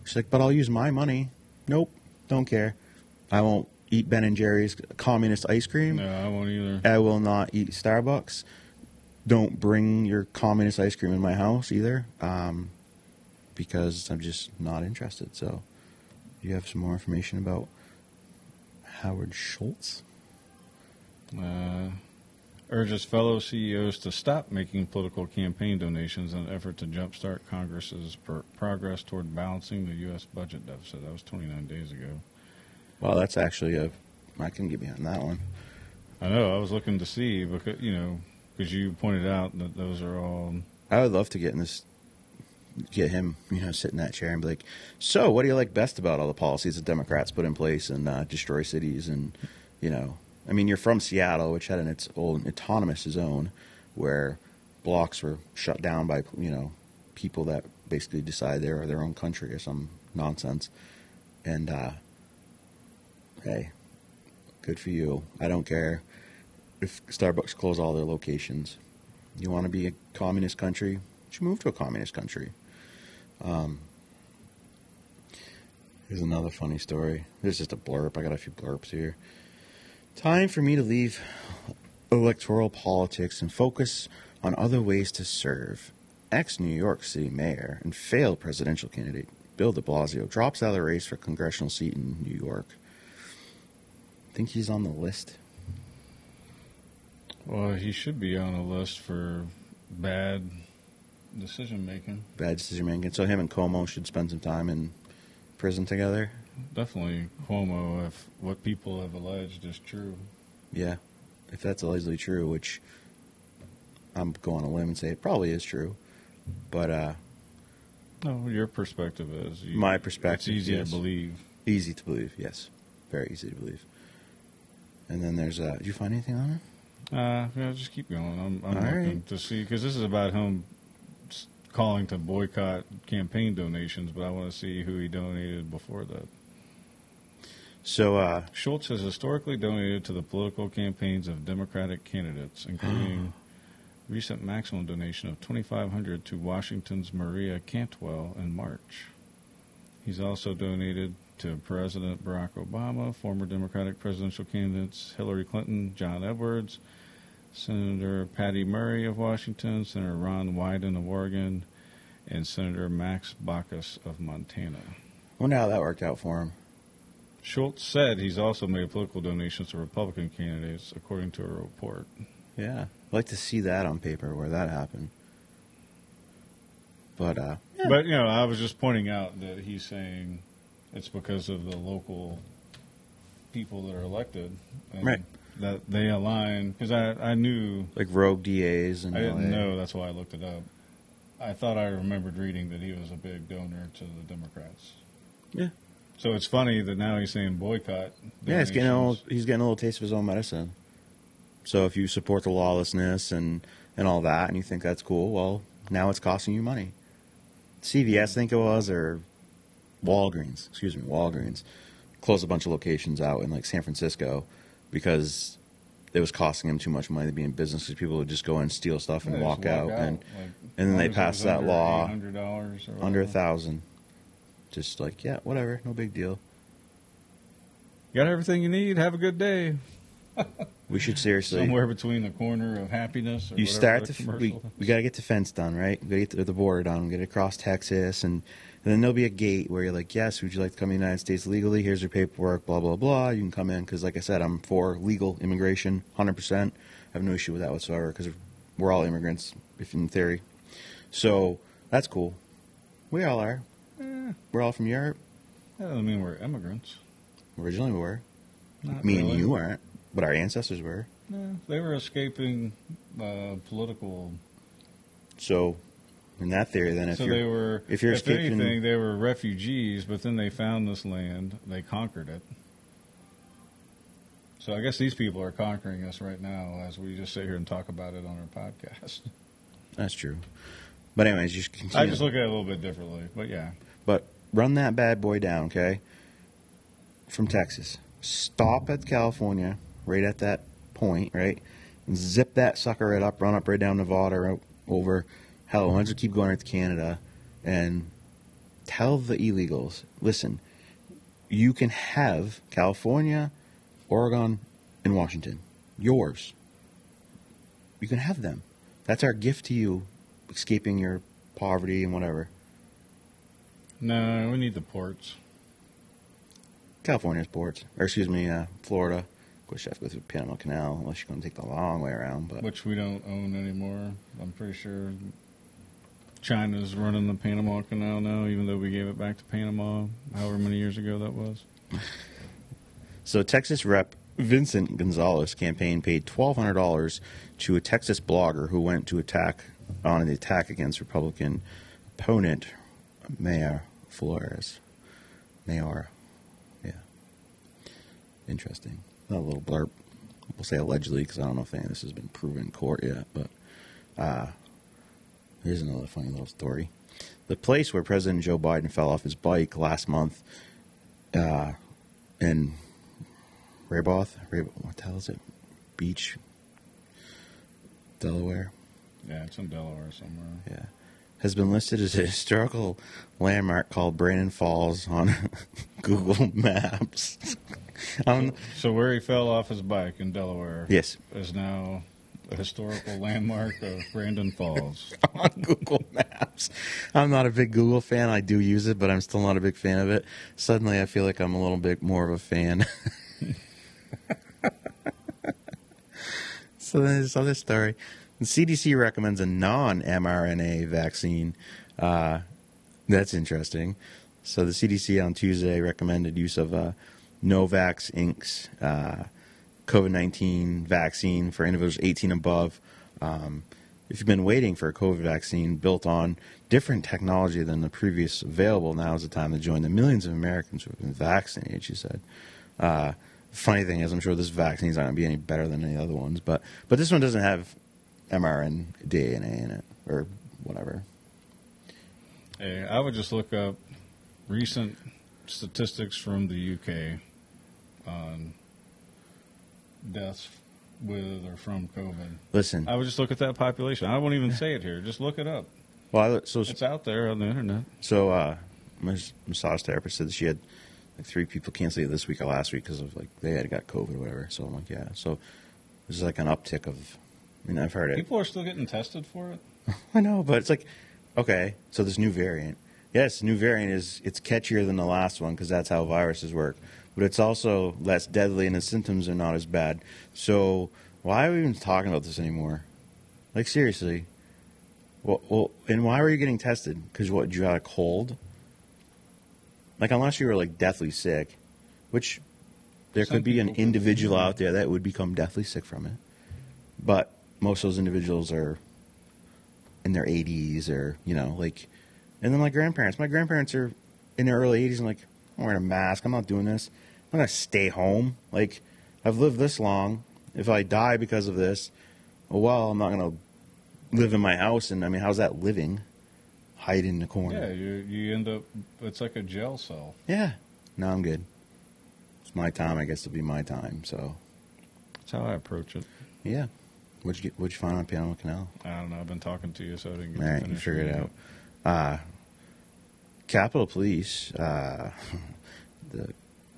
She's like, "But I'll use my money." Nope, don't care. I won't eat Ben and Jerry's communist ice cream. No, I won't either. I will not eat Starbucks. Don't bring your communist ice cream in my house either, because I'm just not interested. So, you have some more information about Howard Schultz? Urges fellow CEOs to stop making political campaign donations in an effort to jumpstart Congress's progress toward balancing the U.S. budget deficit. That was 29 days ago. Well, that's actually I can get behind that one. I know. I was looking to see because you pointed out that those are all. I would love to get him, sit in that chair and be like, "So, what do you like best about all the policies that Democrats put in place and destroy cities?" And I mean, you're from Seattle, which had its own autonomous zone, where blocks were shut down by people that basically decide they're their own country or some nonsense. And hey, good for you. I don't care if Starbucks close all their locations. You want to be a communist country? You should move to a communist country. Here's another funny story. There's just a blurb. I got a few blurbs here. Time for me to leave electoral politics and focus on other ways to serve. Ex-New York City mayor and failed presidential candidate Bill de Blasio drops out of the race for a congressional seat in New York. Think he's on the list? Well, he should be on a list for bad decision making. Bad decision making. So him and Cuomo should spend some time in prison together. Definitely Cuomo, if what people have alleged is true. Yeah, if that's allegedly true, which I'm going on a limb and say it probably is true. But no, your perspective is my perspective. It's easy yes. to believe. Easy to believe, yes, very easy to believe. And then there's did you find anything on it? Yeah, just keep going. I'm looking right. to see because this is about him calling to boycott campaign donations, but I want to see who he donated before that. So Schultz has historically donated to the political campaigns of Democratic candidates, including recent maximum donation of $2,500 to Washington's Maria Cantwell in March. He's also donated to President Barack Obama, former Democratic presidential candidates Hillary Clinton, John Edwards, Senator Patty Murray of Washington, Senator Ron Wyden of Oregon, and Senator Max Baucus of Montana. I wonder how that worked out for him. Schultz said he's also made political donations to Republican candidates, according to a report. Yeah, I'd like to see that on paper where that happened. But yeah. But I was just pointing out that he's saying it's because of the local people that are elected, and right? That they align because I knew like rogue DAs and I didn't know. That's why I looked it up. I thought I remembered reading that he was a big donor to the Democrats. Yeah. So it's funny that now he's saying boycott. Yeah, he's getting a little taste of his own medicine. So if you support the lawlessness and all that, and you think that's cool, well, now it's costing you money. CVS, I think it was, or Walgreens, closed a bunch of locations out in like San Francisco because it was costing them too much money to be in business because people would just go and steal stuff and walk out. And then they passed that law under $1,000. Just like, yeah, whatever, no big deal. You got everything you need. Have a good day. We should seriously somewhere between the corner of happiness. Or you start we got to get the fence done, right? We got to get the border done. Get it across Texas, and And then there'll be a gate where you're like, yes, would you like to come to the United States legally? Here's your paperwork, blah, blah, blah. You can come in because, like I said, I'm for legal immigration, 100%. I have no issue with that whatsoever because we're all immigrants, if in theory. So that's cool. We all are. We're all from Europe. That doesn't mean we're immigrants. Originally we were. Not Me really. and you aren't, but our ancestors were. No, they were escaping political. So, in that theory, then, if they you're were, if you're escaping, anything, they were refugees. But then they found this land. They conquered it. So I guess these people are conquering us right now as we just sit here and talk about it on our podcast. that's true. But anyways, just continue. I just look at it a little bit differently. But yeah, But run that bad boy down, okay? From Texas, stop at California, right at that point, right? And zip that sucker right up, run up right down Nevada, right over. Hell, why don't you keep going right to Canada and tell the illegals, listen, you can have California, Oregon, and Washington. Yours. You can have them. That's our gift to you, escaping your poverty and whatever. no, we need the ports. California's ports, or excuse me, Florida. Of course, you have to go through the Panama Canal unless you're going to take the long way around. But Which we don't own anymore. I'm pretty sure China's running the Panama Canal now, even though we gave it back to Panama however many years ago that was. so Texas Rep Vincent Gonzalez campaign paid $1,200 to a Texas blogger who went to attack against Republican opponent Mayor Flores. Mayor, yeah, interesting. A little blurb. We'll say allegedly because I don't know if any of this has been proven in court yet. But here's another funny little story. The place where President Joe Biden fell off his bike last month in Rehoboth, what the hell is it? Beach, Delaware. Yeah, it's in Delaware somewhere. Yeah. Has been listed as a historical landmark called Brandon Falls on Google Maps. So where he fell off his bike in Delaware Yes. is now a historical landmark of Brandon Falls. On Google Maps. I'm not a big Google fan. I do use it, but I'm still not a big fan of it. Suddenly I feel like I'm a little bit more of a fan. So then this other story. The CDC recommends a non-mRNA vaccine. That's interesting. So the CDC on Tuesday recommended use of Novavax Inc.'s COVID-19 vaccine for individuals 18 and above. If you've been waiting for a COVID vaccine built on different technology than the previous available, now is the time to join the millions of Americans who have been vaccinated, she said. Funny thing is, I'm sure this vaccine is not going to be any better than any other ones, but this one doesn't have mRNA in it, or whatever. Hey, I would just look up recent statistics from the UK on deaths with or from COVID. Listen. I would just look at that population. I won't even say it here. Just look it up. Well, It's out there on the internet. So my massage therapist said that she had like 3 people cancel it this week or last week because of like they had got COVID or whatever. So I'm like, yeah. So there's like an uptick of. I mean, I've heard it. People are still getting tested for it. I know, but it's like, okay, so this new variant. Yes, new variant it's catchier than the last one because that's how viruses work. But it's also less deadly and the symptoms are not as bad. So why are we even talking about this anymore? Like, seriously. Well, and why were you getting tested? Because what, you got a cold? Like, unless you were, like, deathly sick, which there Some could be an people could. individual out there that would become deathly sick from it. But most of those individuals are in their 80s or, like, and then my grandparents are in their early 80s and like, I'm wearing a mask. I'm not doing this. I'm going to stay home. Like, I've lived this long. If I die because of this, well, I'm not going to live in my house. And, I mean, how's that living? Hide in the corner. Yeah, you end up, it's like a jail cell. Yeah. No, I'm good. It's my time. I guess it'll be my time. So, That's how I approach it. yeah. What'd you find on Panama Canal? I don't know. I've been talking to you, so I didn't get All to right, you finish figure it reading out. Capitol Police, the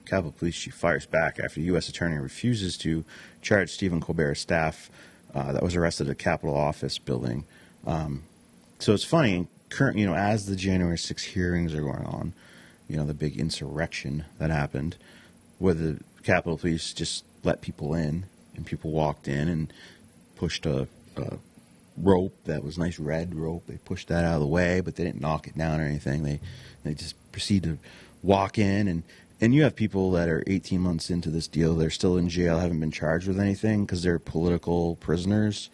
Capitol Police chief fires back after the U.S. attorney refuses to charge Stephen Colbert's staff that was arrested at the Capitol office building. So it's funny, current, as the January 6th hearings are going on, the big insurrection that happened, where the Capitol Police just let people in, and people walked in and pushed a rope that was nice red rope. They pushed that out of the way, but they didn't knock it down or anything. They just proceed to walk in, and you have people that are 18 months into this deal. They're still in jail, haven't been charged with anything because they're political prisoners.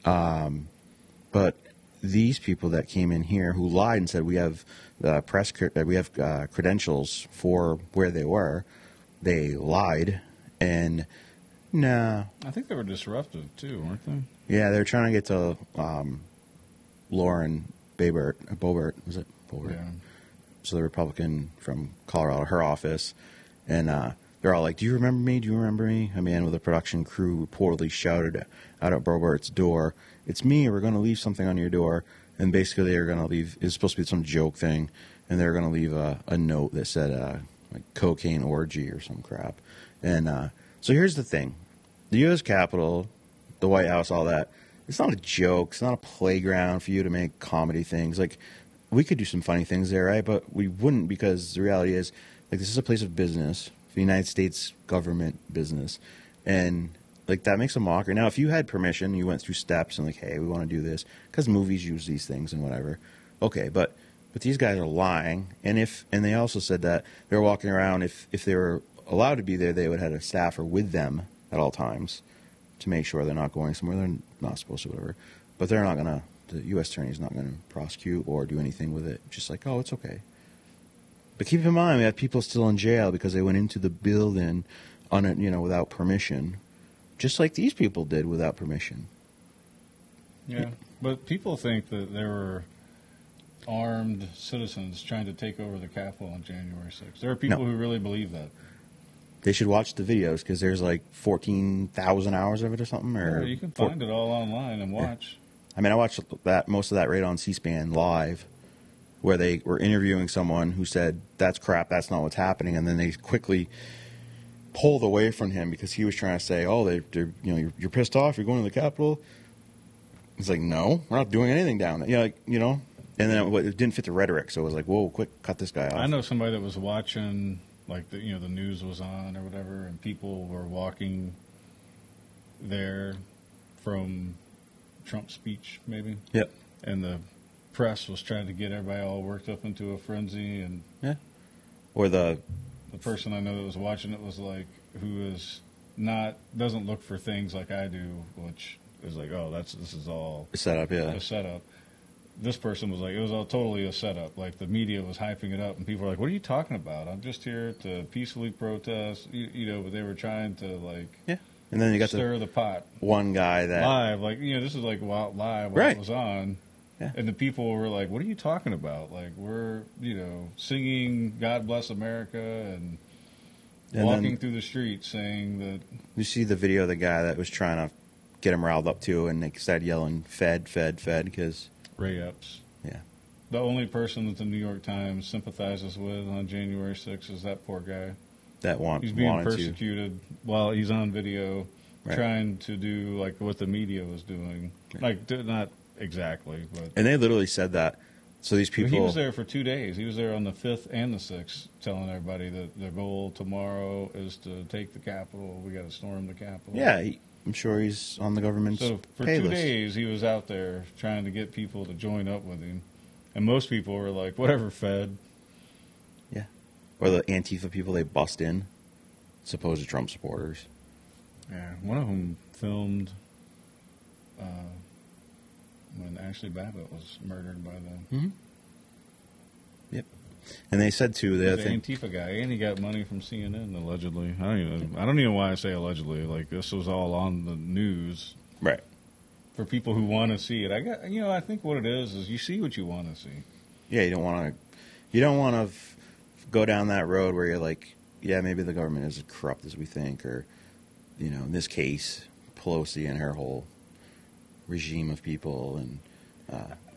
But these people that came in here who lied and said we have credentials for where they were, they lied, and no. I think they were disruptive too, weren't they? Yeah, they were trying to get to Lauren Boebert, was it? Boebert? Yeah. So the Republican from Colorado, her office, and they're all like, "Do you remember me? Do you remember me?" A man with a production crew reportedly shouted out at Boebert's door, "It's me. We're going to leave something on your door." And basically, they were going to leave. It was supposed to be some joke thing, and they were going to leave a note that said like cocaine orgy or some crap. And so here's the thing: the U.S. Capitol, the White House, all that. It's not a joke. It's not a playground for you to make comedy things. Like, we could do some funny things there, right? But we wouldn't, because the reality is, like, this is a place of business, for the United States government business. And, like, that makes a mockery. Now, if you had permission, you went through steps and, like, hey, we want to do this, because movies use these things and whatever. Okay, but these guys are lying. And they also said that they were walking around, if they were allowed to be there, they would have had a staffer with them at all times to make sure they're not going somewhere they're not supposed to, whatever. But they're not going to, the U.S. attorney is not going to prosecute or do anything with it. Just like, oh, it's okay. But keep in mind, we have people still in jail because they went into the building without permission, just like these people did without permission. Yeah, but people think that there were armed citizens trying to take over the Capitol on January 6th. There are people who really believe that. They should watch the videos because there's like 14,000 hours of it or something. Or you can find it all online and watch. Yeah. I mean, I watched most of that right on C-SPAN live, where they were interviewing someone who said, "That's crap. That's not what's happening," and then they quickly pulled away from him because he was trying to say, "Oh, they're you're pissed off. You're going to the Capitol." He's like, "No, we're not doing anything down there." And then it didn't fit the rhetoric, so it was like, "Whoa, quick, cut this guy off." I know somebody that was watching. Like the news was on or whatever, and people were walking there from Trump's speech, maybe. Yep. And the press was trying to get everybody all worked up into a frenzy, and or the person I know that was watching it was like, who doesn't look for things like I do, which is like, oh, this is all set up, a setup. This person was like, it was all totally a setup. Like, the media was hyping it up, and people were like, what are you talking about? I'm just here to peacefully protest. But they were trying to, like, and then you got stir the pot. One guy that... Live, like, this is like live while it was on. Yeah. And the people were like, what are you talking about? Like, we're, singing God Bless America and walking through the streets saying that... You see the video of the guy that was trying to get him riled up, too, and they started yelling, Fed, Fed, Fed, because... Ray Epps. Yeah. The only person that the New York Times sympathizes with on January 6th is that poor guy. He's being persecuted while he's on video, trying to do like what the media was doing. Right. Like, not exactly, but... And they literally said that. So these people... He was there for 2 days. He was there on the 5th and the 6th, telling everybody that their goal tomorrow is to take the Capitol. We got to storm the Capitol. Yeah, I'm sure he's on the government's So for pay 2 list. days, he was out there trying to get people to join up with him. And most people were like, whatever, Fed. Yeah. Or the Antifa people they bust in, supposed Trump supporters. Yeah, one of them filmed when Ashley Babbitt was murdered by the... Mm-hmm. Yep. And they said, too, the Antifa guy, and he got money from CNN, allegedly. I don't even know why I say allegedly. Like, this was all on the news. Right. For people who want to see it. I think what it is you see what you want to see. Yeah, you don't want to go down that road where you're like, yeah, maybe the government is as corrupt as we think, or, in this case, Pelosi and her whole regime of people, and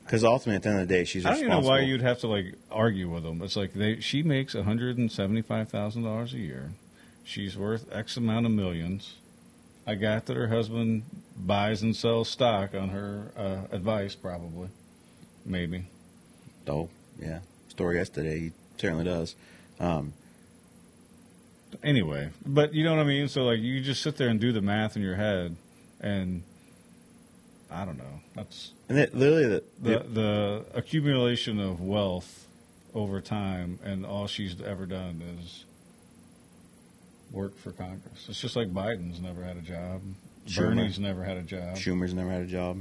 because ultimately, at the end of the day, she's responsible. I don't even know why you'd have to argue with them. It's like she makes $175,000 a year. She's worth X amount of millions. I got that her husband buys and sells stock on her advice, probably, maybe. Oh, yeah. Store yesterday. He certainly does. Anyway, but you know what I mean? So, like, you just sit there and do the math in your head, and I don't know. That's And literally, the accumulation of wealth over time, and all she's ever done is work for Congress. It's just like Biden's never had a job. Bernie's never had a job. Schumer's never had a job.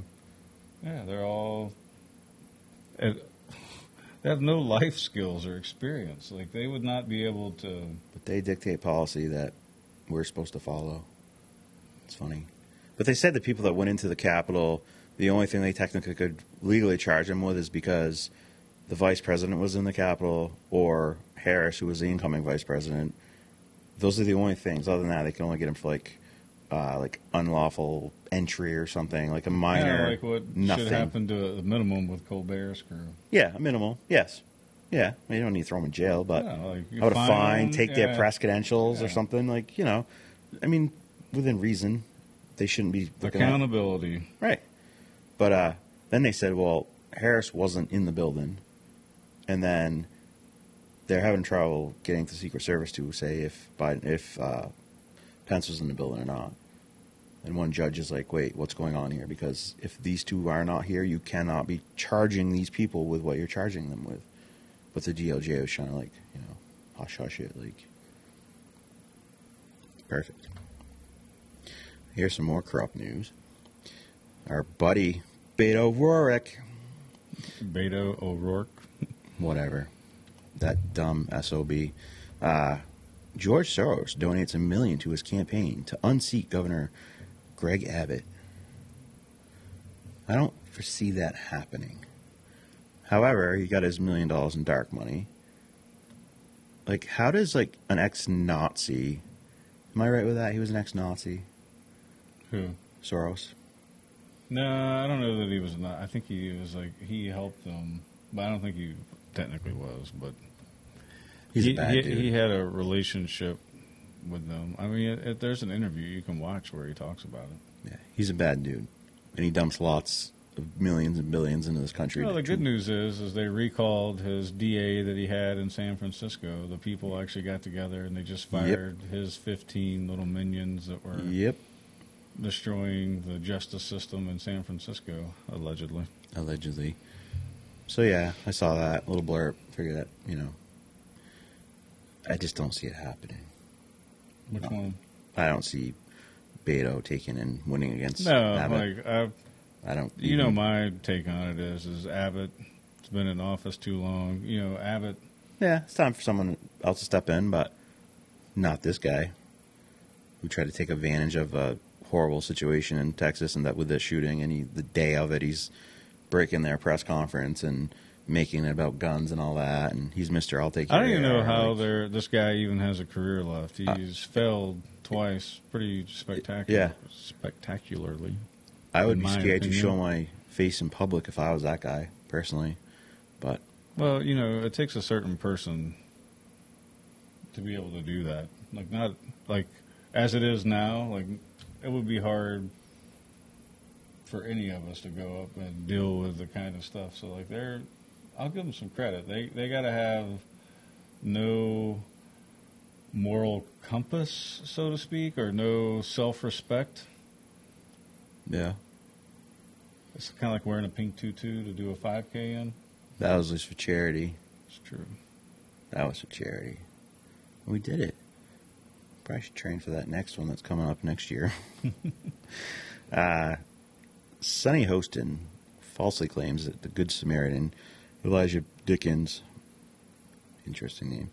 Yeah, they're all. They have no life skills or experience. Like, they would not be able to. But they dictate policy that we're supposed to follow. It's funny. But they said the people that went into the Capitol, the only thing they technically could legally charge them with is because the vice president was in the Capitol or Harris, who was the incoming vice president. Those are the only things. Other than that, they can only get him for like unlawful entry or something, like a minor. Yeah, like what nothing. should happen to the minimum with Colbert's crew. Yeah, a minimal. Yes. Yeah, I mean, you don't need to throw them in jail, but Yeah, like I would have fined, them, take their press credentials or Yeah. something. Like, you know, I mean, within reason, they shouldn't be looking Accountability. right. But then they said, well, Harris wasn't in the building, and then they're having trouble getting the Secret Service to say if Pence was in the building or not. And one judge is like, wait, what's going on here? Because if these two are not here, you cannot be charging these people with what you're charging them with. But the DOJ was trying to, like, you know, hush it. Like, perfect. Here's some more corrupt news. Our buddy, Beto O'Rourke. Beto O'Rourke. Whatever. That dumb SOB. George Soros donates $1 million to his campaign to unseat Governor Greg Abbott. I don't foresee that happening. However, he got his $1 million in dark money. Like, how does, like, an ex-Nazi... Am I right with that? He was an ex-Nazi? Who? Soros? No, I don't know that he was not. I think he was like, he helped them, but I don't think he technically was. But He's a bad dude. He had a relationship with them. I mean, there's an interview you can watch where he talks about it. Yeah, he's a bad dude. And he dumps lots of millions and billions into this country. Well, the good news is they recalled his DA that he had in San Francisco. The people actually got together and they just fired his 15 little minions that were destroying the justice system in San Francisco, allegedly. Allegedly. So, yeah, I saw that little blurb. Figured that, you know, I just don't see it happening. Which one? I don't see Beto taking and winning against No, Abbott. like, I don't. you know, my take on it is Abbott has been in office too long. You know, Abbott. Yeah, it's time for someone else to step in, but not this guy who tried to take advantage of a horrible situation in Texas and that with this shooting. And the day of it, he's breaking their press conference and making it about guns and all that. And he's Mr. I'll take care I don't even know of how this guy even has a career left. He's failed twice, pretty spectacularly. I would in be my scared to opinion. show my face in public if I was that guy, personally. But Well, you know, it takes a certain person to be able to do that. Like, not like as it is now. Like, it would be hard for any of us to go up and deal with the kind of stuff. So, like, I'll give them some credit. They got to have no moral compass, so to speak, or no self-respect. yeah, It's kind of like wearing a pink tutu to do a 5K in. that was just for charity. It's true. That was for charity. We did it. Probably should train for that next one that's coming up next year. Sonny Hostin falsely claims that the Good Samaritan, Elijah Dickens, interesting name,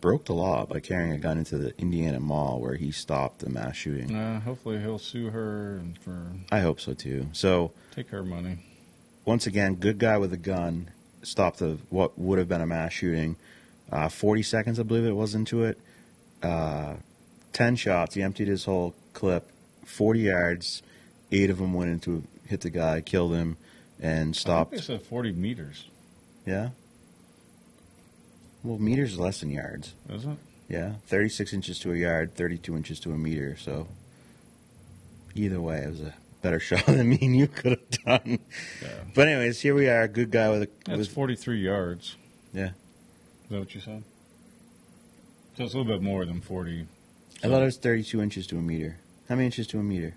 broke the law by carrying a gun into the Indiana Mall where he stopped the mass shooting. Hopefully he'll sue her and I hope so too. So take her money. once again, good guy with a gun stopped what would have been a mass shooting. 40 seconds, I believe it was, into it. 10 shots. He emptied his whole clip. 40 yards. 8 of them went into hit the guy, killed him, and stopped. I think they said 40 meters. Yeah. Well, meters is less than yards. Is it? Yeah, 36 inches to a yard, 32 inches to a meter. So either way, it was a better show than me and you could have done. Yeah. But anyways, here we are, a good guy with a That's 43 yards. yeah. Is that what you said? So it's a little bit more than 40. I thought it was 32 inches to a meter. How many inches to a meter?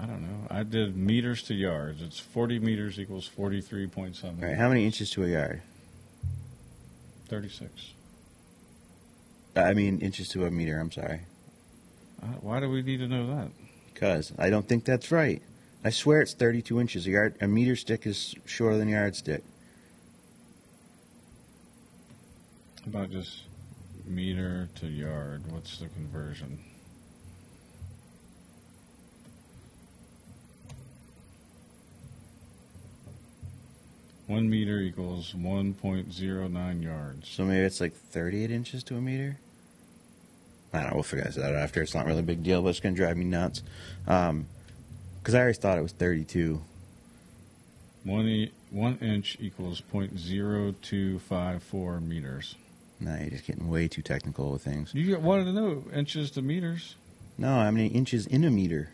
I don't know. I did meters to yards. It's 40 meters equals 43.7. All right, how many inches to a yard? 36. I mean inches to a meter. I'm sorry. Why do we need to know that? Because I don't think that's right. I swear it's 32 inches. A meter stick is shorter than a yardstick. How about just meter to yard? What's the conversion? One meter equals 1.09 yards. So maybe it's like 38 inches to a meter? I don't know. We'll figure that out after. It's not really a big deal, but it's going to drive me nuts. Because I always thought it was 32. 1 inch equals 0.0254 meters. Nah, you're just getting way too technical with things. You wanted to know inches to meters. No, how many inches in a meter?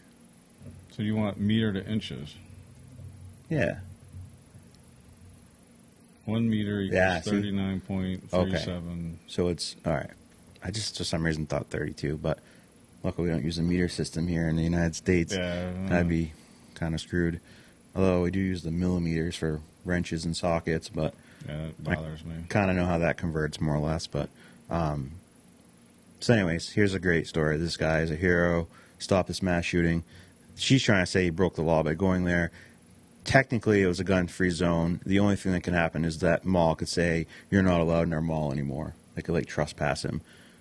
So you want meter to inches. Yeah. 1 meter equals Yeah, see? 39.37. Okay. So it's, all right. I just, for some reason, thought 32, but luckily we don't use the meter system here in the United States. Yeah. I'd be kind of screwed. Although we do use the millimeters for wrenches and sockets, but Yeah, that bothers me. kind of know how that converts more or less. But so, anyways, here's a great story. This guy is a hero. Stopped this mass shooting. She's trying to say he broke the law by going there. Technically, it was a gun-free zone. The only thing that can happen is that mall could say, you're not allowed in our mall anymore. They could, like, trespass him,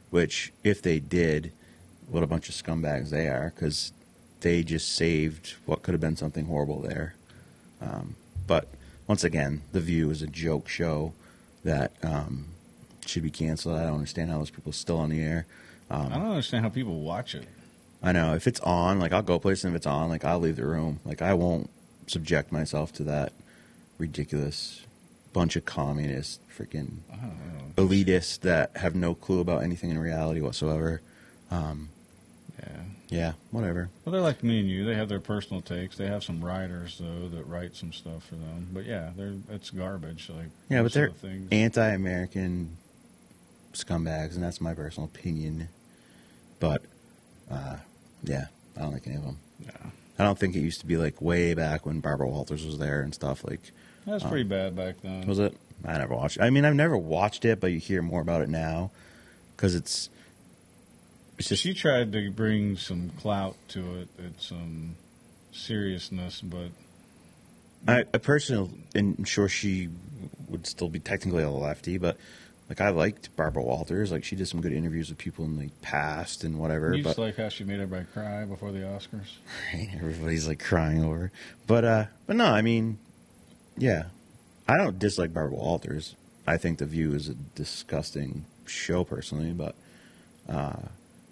which, if they did, what a bunch of scumbags they are, because they just saved what could have been something horrible there. But, once again, The View is a joke show that should be canceled. I don't understand how those people are still on the air. I don't understand how people watch it. I know. If it's on, like, I'll go places, and if it's on, like, I'll leave the room. Like, I won't subject myself to that ridiculous bunch of communist freaking I don't know. elitists that have no clue about anything in reality whatsoever. Yeah. Yeah, whatever. Well, they're like me and you. They have their personal takes. They have some writers, though, that write some stuff for them. But, yeah, it's garbage. Like Yeah, but most they're of the things. anti-American scumbags, and that's my personal opinion. But, yeah, I don't like any of them. Yeah. I don't think it used to be like way back when Barbara Walters was there and stuff. Like, That's pretty bad back then. was it? I never watched it. I mean, I've never watched it, but you hear more about it now because it's just She tried to bring some clout to it and some seriousness, but I personally am sure she would still be technically a lefty, but like I liked Barbara Walters. Like she did some good interviews with people in the past and whatever. you just But like how she made everybody cry before the Oscars. right, everybody's like crying over. It. But no, I mean, yeah, I don't dislike Barbara Walters. I think The View is a disgusting show personally, but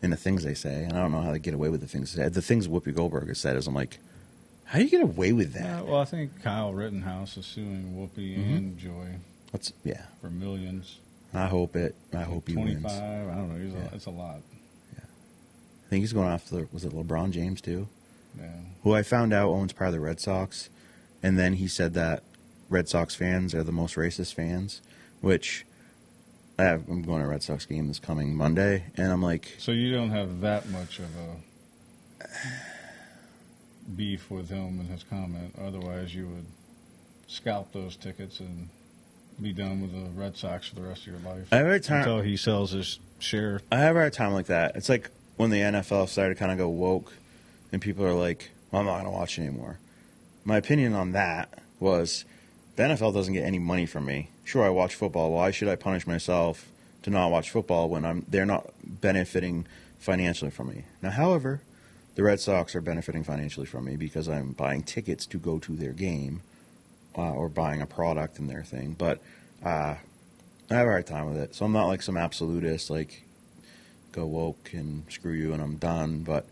in the things they say, and I don't know how they get away with the things they say. The things Whoopi Goldberg has said is, I'm like, how do you get away with that? Well, I think Kyle Rittenhouse is suing Whoopi and Joy Yeah, for millions. I hope he 25, wins. I don't know. Yeah. It's a lot. I think he's going after, was it LeBron James too? Yeah. Who I found out owns part of the Red Sox, and then he said that Red Sox fans are the most racist fans, which I'm going to a Red Sox game this coming Monday, and I'm like, So you don't have that much of a beef with him and his comment. Otherwise, you would scalp those tickets and be done with the Red Sox for the rest of your life. I have a hard time. Until he sells his share. I have a hard time like that. It's like when the NFL started to kind of go woke, and people are like, well, I'm not going to watch anymore. My opinion on that was the NFL doesn't get any money from me. Sure, I watch football. Why should I punish myself to not watch football when they're not benefiting financially from me? Now, however, the Red Sox are benefiting financially from me because I'm buying tickets to go to their game or buying a product in their thing. But I have a hard time with it. So I'm not like some absolutist, like, go woke and screw you and I'm done. But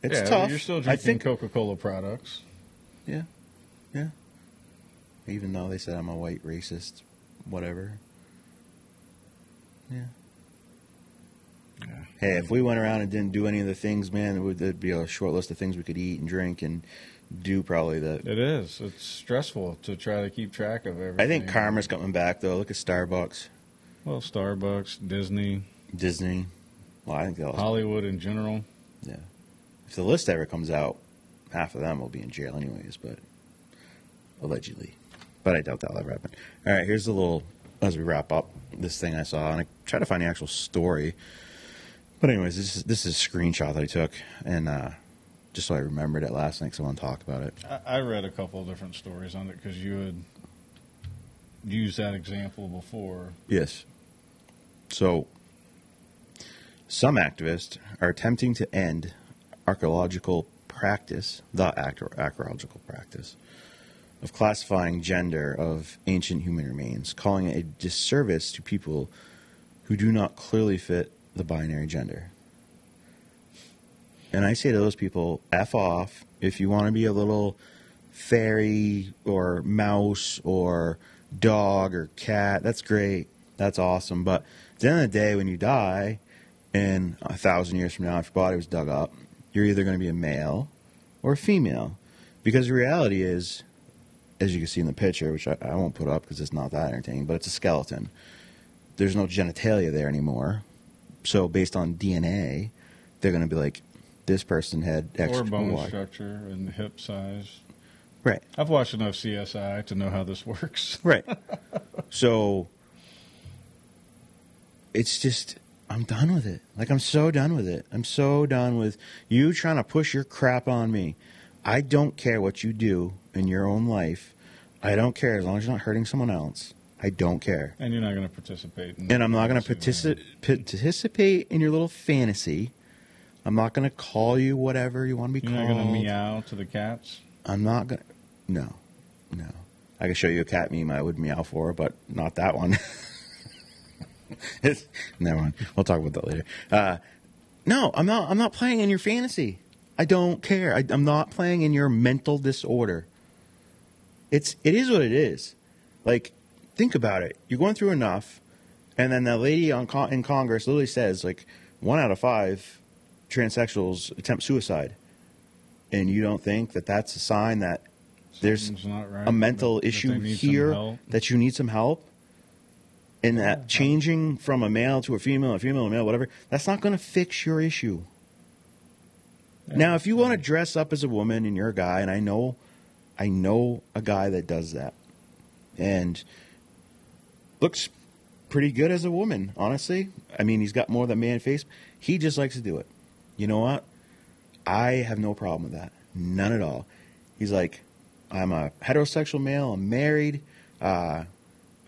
it's tough. You're still I drinking think, Coca-Cola products. yeah. Even though they said I'm a white racist, whatever. Yeah. Yeah. Hey, if we went around and didn't do any of the things, man, there'd be a short list of things we could eat and drink and do probably the. It is. It's stressful to try to keep track of everything. I think karma's coming back, though. Look at Starbucks, Well, Starbucks, Disney, Disney. Well, I think they'll. Hollywood in general. Yeah. If the list ever comes out, half of them will be in jail anyways, but allegedly. But I doubt that'll ever happen. All right, here's a little, as we wrap up, this thing I saw, and I try to find the actual story. But anyways, this is a screenshot that I took, and just so I remembered it last night because I want to talk about it. I read a couple of different stories on it because you had used that example before. Yes. So, some activists are attempting to end archaeological practice, archaeological practice, of classifying gender of ancient human remains, calling it a disservice to people who do not clearly fit the binary gender. And I say to those people, F off. If you want to be a little fairy or mouse or dog or cat, that's great. That's awesome. But at the end of the day, when you die, and 1,000 years from now, if your body was dug up, you're either going to be a male or a female. Because the reality is, as you can see in the picture, which I won't put up because it's not that entertaining, but it's a skeleton. There's no genitalia there anymore. So based on DNA, they're going to be like, this person had X Or bone Y. structure and hip size. Right. I've watched enough CSI to know how this works. Right. So it's just, I'm done with it. Like, I'm so done with it. I'm so done with you trying to push your crap on me. I don't care what you do in your own life. I don't care as long as you're not hurting someone else. I don't care. And you're not going to participate. And I'm not going to participate in your little fantasy. I'm not going to call you whatever you want to be You're called. not going to meow to the cats? I'm not going to. No. I can show you a cat meme I would meow for, but not that one. Never mind. We'll talk about that later. No, I'm not playing in your fantasy. I don't care. I'm not playing in your mental disorder. It is what it is. Like, think about it. You're going through enough, and then the lady in Congress literally says, like, 1 out of 5 transsexuals attempt suicide. And you don't think that that's a sign that there's not right, a mental that issue they need here, that you need some help? And that changing from a male to a female to a male, whatever, that's not going to fix your issue. Yeah. Now, if you want to dress up as a woman and you're a guy, and I know a guy that does that, and looks pretty good as a woman, honestly. I mean, he's got more than man face. He just likes to do it. You know what? I have no problem with that. None at all. He's like, I'm a heterosexual male. I'm married. I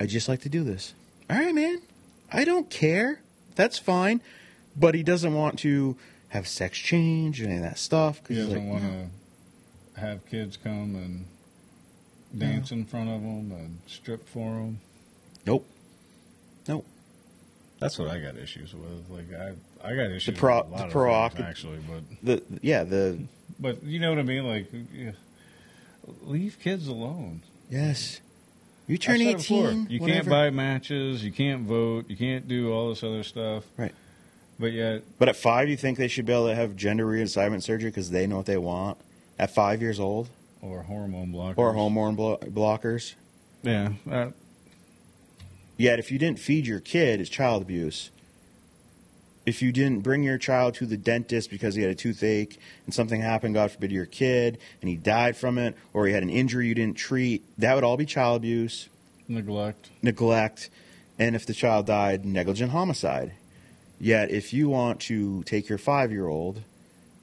just like to do this. All right, man. I don't care. That's fine. But he doesn't want to have sex change or any of that stuff. He doesn't want to have kids come and dance in front of him and strip for him. Nope. That's what I got issues with. Like I got issues with The a lot of things, actually, but but you know what I mean. Like, leave kids alone. Yes. You turn I've said it 18. before. You whatever. can't buy matches. You can't vote. You can't do all this other stuff. Right. But yet, But at 5, you think they should be able to have gender reassignment surgery because they know what they want at 5 years old? or hormone blockers. Or hormone blockers? Yeah. Yet if you didn't feed your kid, it's child abuse. If you didn't bring your child to the dentist because he had a toothache and something happened, God forbid, to your kid, and he died from it, or he had an injury you didn't treat, that would all be child abuse. Neglect. And if the child died, negligent homicide. Yet if you want to take your 5-year-old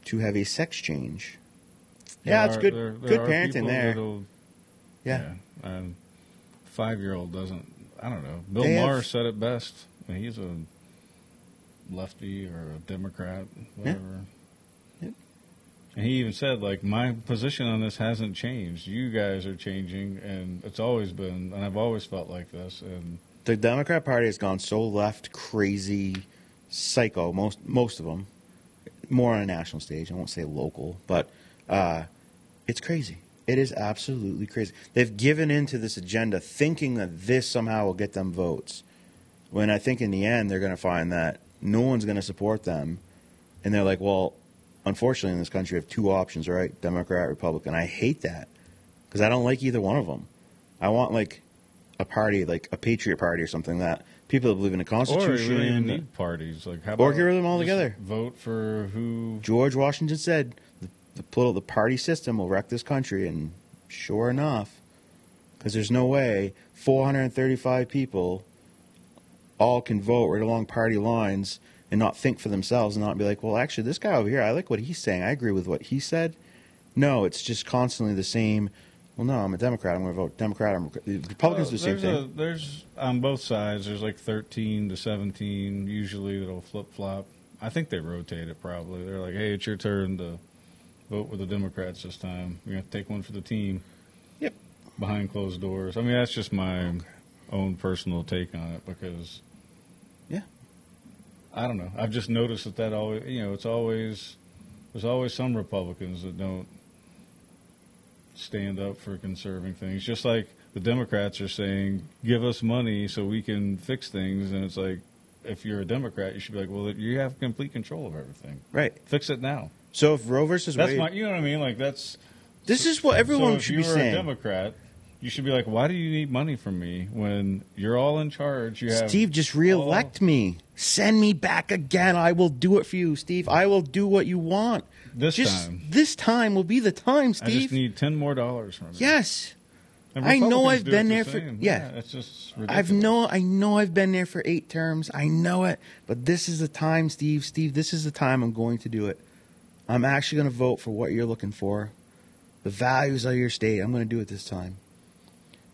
to have a sex change, it's good parenting there. Yeah. 5-year-old doesn't, I don't know. Bill They Maher have- said it best. He's a lefty or a Democrat, whatever. Yep. And he even said, like, my position on this hasn't changed. You guys are changing, and it's always been, and I've always felt like this. And the Democrat Party has gone so left, crazy, psycho, most of them, more on a national stage. I won't say local, but it's crazy. It is absolutely crazy. They've given into this agenda thinking that this somehow will get them votes, when I think in the end they're going to find that no one's going to support them. And they're like, well, unfortunately in this country we have two options, right? Democrat, Republican. I hate that because I don't like either one of them. I want like a party, like a patriot party or something that people that believe in the Constitution. Or we don't even need parties. Like, how about or get rid of them all together. Vote for who? George Washington said the party system will wreck this country, and sure enough, because there's no way 435 people all can vote right along party lines and not think for themselves and not be like, well, actually, this guy over here, I like what he's saying. I agree with what he said. No, it's just constantly the same. Well, no, I'm a Democrat. I'm going to vote Democrat. The Republicans do the same thing. There's on both sides. There's like 13 to 17 usually that'll flip flop. I think they rotate it probably. They're like, hey, it's your turn to vote with the Democrats this time. You have to take one for the team. Yep. Behind closed doors. I mean, that's just my own personal take on it because. Yeah. I don't know. I've just noticed that always, it's always, there's always some Republicans that don't stand up for conserving things. Just like the Democrats are saying, give us money so we can fix things. And it's like, if you're a Democrat, you should be like, well, you have complete control of everything. Right. Fix it now. So if Roe versus Wade. You know what I mean? Like this is what everyone should be saying. If you're a Democrat, you should be like, why do you need money from me when you're all in charge? Steve, just reelect me. Send me back again. I will do it for you, Steve. I will do what you want. This time will be the time, Steve. I just need $10 more from you. Yes. I know I've been there for it's just ridiculous. I know I've been there for 8 terms. I know it. But this is the time, Steve. Steve, this is the time I'm going to do it. I'm actually going to vote for what you're looking for. The values of your state. I'm going to do it this time.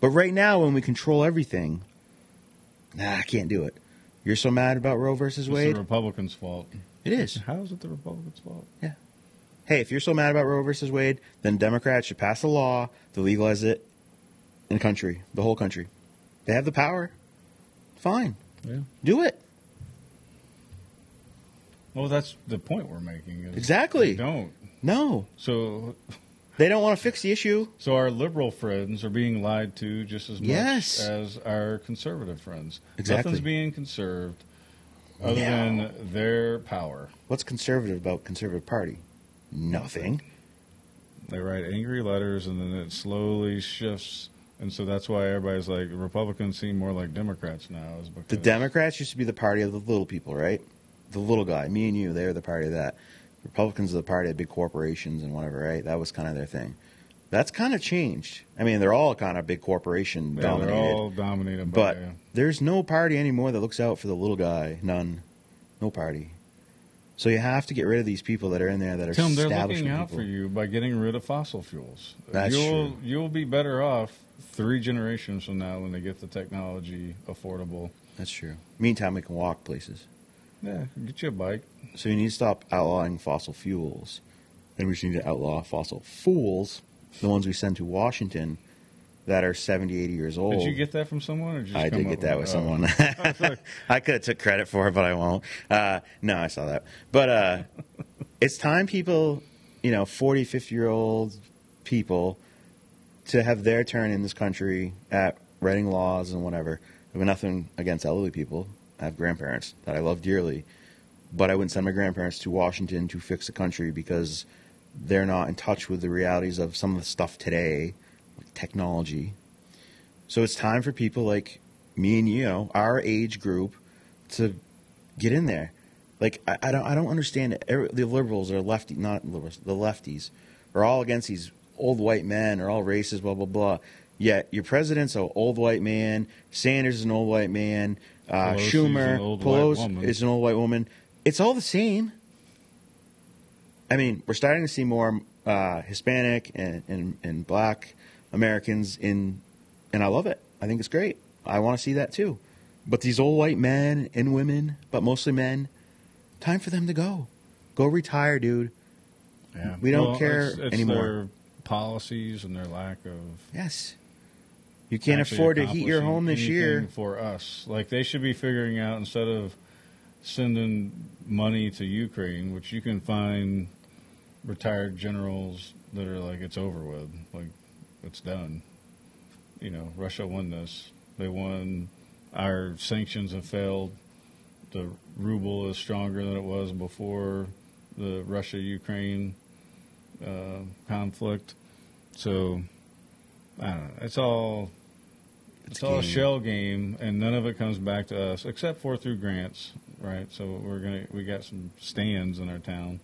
But right now, when we control everything, I can't do it. You're so mad about Roe versus Wade? It's the Republicans' fault. It is. How is it the Republicans' fault? Yeah. Hey, if you're so mad about Roe versus Wade, then Democrats should pass a law to legalize it in the country, the whole country. They have the power. Fine. Yeah. Do it. Well, that's the point we're making. Exactly. They don't. No. So they don't want to fix the issue. So our liberal friends are being lied to just as much as our conservative friends. Exactly. Nothing's being conserved other than their power. What's conservative about Conservative Party? Nothing. They write angry letters and then it slowly shifts. And so that's why everybody's like, Republicans seem more like Democrats now. Is because the Democrats used to be the party of the little people, right? The little guy, me and you, they were the party of that. Republicans are the party of big corporations and whatever, right? That was kind of their thing. That's kind of changed. I mean, they're all kind of big corporation dominated. They're all dominated. But there's no party anymore that looks out for the little guy. None. No party. So you have to get rid of these people that are in there that are Tim, they're establishment looking out people. for you by getting rid of fossil fuels. That's true. You'll be better off 3 generations from now when they get the technology affordable. That's true. Meantime, we can walk places. Yeah, get you a bike. So you need to stop outlawing fossil fuels. Then we just need to outlaw fossil fools, the ones we send to Washington that are 70, 80 years old. Did you get that from someone? Or did you just I did get that with someone. I could have took credit for it, but I won't. No, I saw that. But it's time people, 40, 50-year-old people to have their turn in this country at writing laws and whatever. I have nothing against elderly people. I have grandparents that I love dearly, but I wouldn't send my grandparents to Washington to fix the country because they're not in touch with the realities of some of the stuff today, like technology. So it's time for people like me and you, our age group, to get in there. Like I don't understand it. The liberals are not liberals. The lefties are all against these old white men, are all racist, blah blah blah. Yet your president's an old white man. Sanders is an old white man. Schumer, Pelosi is an old white woman. It's all the same. I mean, we're starting to see more Hispanic and Black Americans and I love it. I think it's great. I want to see that too. But these old white men and women, but mostly men, time for them to go. Go retire, dude. Yeah. We don't care it's anymore. Their policies and their lack of You can't afford to heat your home this year. For us. Like, they should be figuring out, instead of sending money to Ukraine, which you can find retired generals that are like, it's over with. Like, it's done. Russia won this. They won. Our sanctions have failed. the ruble is stronger than it was before the Russia-Ukraine conflict. So I don't know. It's all a shell game, and none of it comes back to us except for through grants, right? So we got some stands in our town.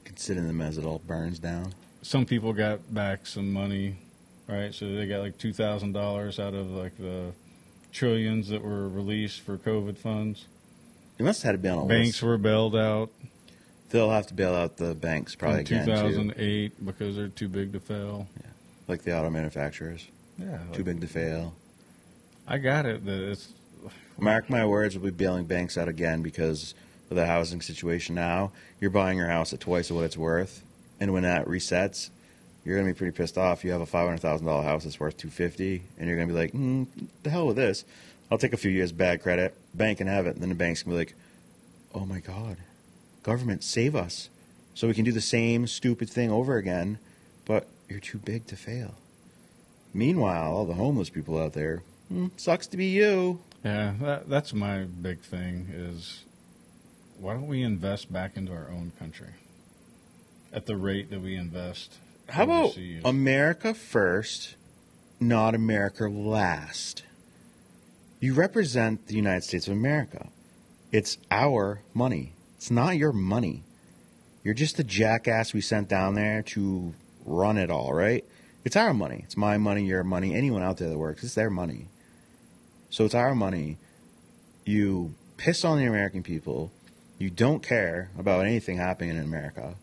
Considering them as it all burns down. Some people got back some money, right? So they got like $2,000 out of like the trillions that were released for COVID funds. They must have had to be on a Banks list. were bailed out. They'll have to bail out the banks probably in again 2008 too. Because they're too big to fail. Yeah. Like the auto manufacturers. Yeah, Too big to fail. I got it. That it's. Mark my words, we'll be bailing banks out again because of the housing situation now. You're buying your house at twice of what it's worth, and when that resets, you're going to be pretty pissed off. You have a $500,000 house that's worth $250,000, and you're going to be like, the hell with this. I'll take a few years bad credit, bank and have it, and then the bank's going to be like, oh my God, government, save us. So we can do the same stupid thing over again, but you're too big to fail. Meanwhile, all the homeless people out there, sucks to be you. Yeah, that's my big thing is why don't we invest back into our own country at the rate that we invest How about overseas? America first, not America last? You represent the United States of America. It's our money. It's not your money. You're just the jackass we sent down there to run it all, right? It's our money. It's my money, your money, anyone out there that works. It's their money. So it's our money. You piss on the American people. You don't care about anything happening in America.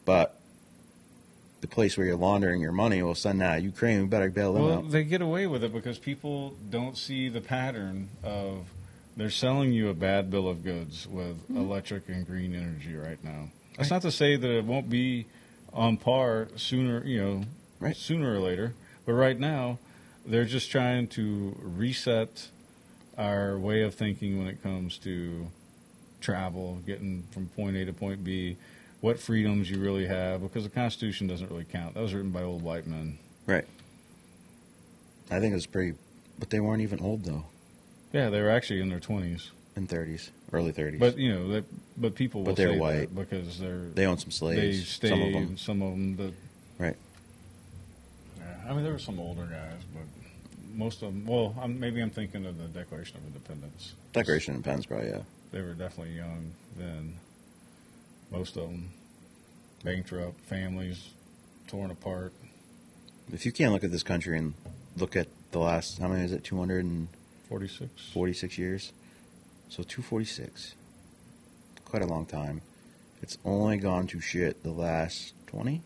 But the place where you're laundering your money will send that Ukraine. We better bail them Well, out. they get away with it because people don't see the pattern of they're selling you a bad bill of goods with electric and green energy right now. That's not to say that it won't be on par sooner, sooner or later. But right now, they're just trying to reset our way of thinking when it comes to travel, getting from point A to point B, what freedoms you really have, because the Constitution doesn't really count. That was written by old white men. Right. I think it was pretty, but they weren't even old though. Yeah, they were actually in their 20s. In 30s, early 30s. But people will But they're say white. that because They own some slaves. They stayed. Some of them. Right. Yeah, I mean, there were some older guys, but most of them. Well, maybe I'm thinking of the Declaration of Independence. Declaration of Independence, probably, yeah. They were definitely young then. Most of them bankrupt, families torn apart. If you can't look at this country and look at the last, how many is it, 246 years? So 246. Quite a long time. It's only gone to shit the last 20?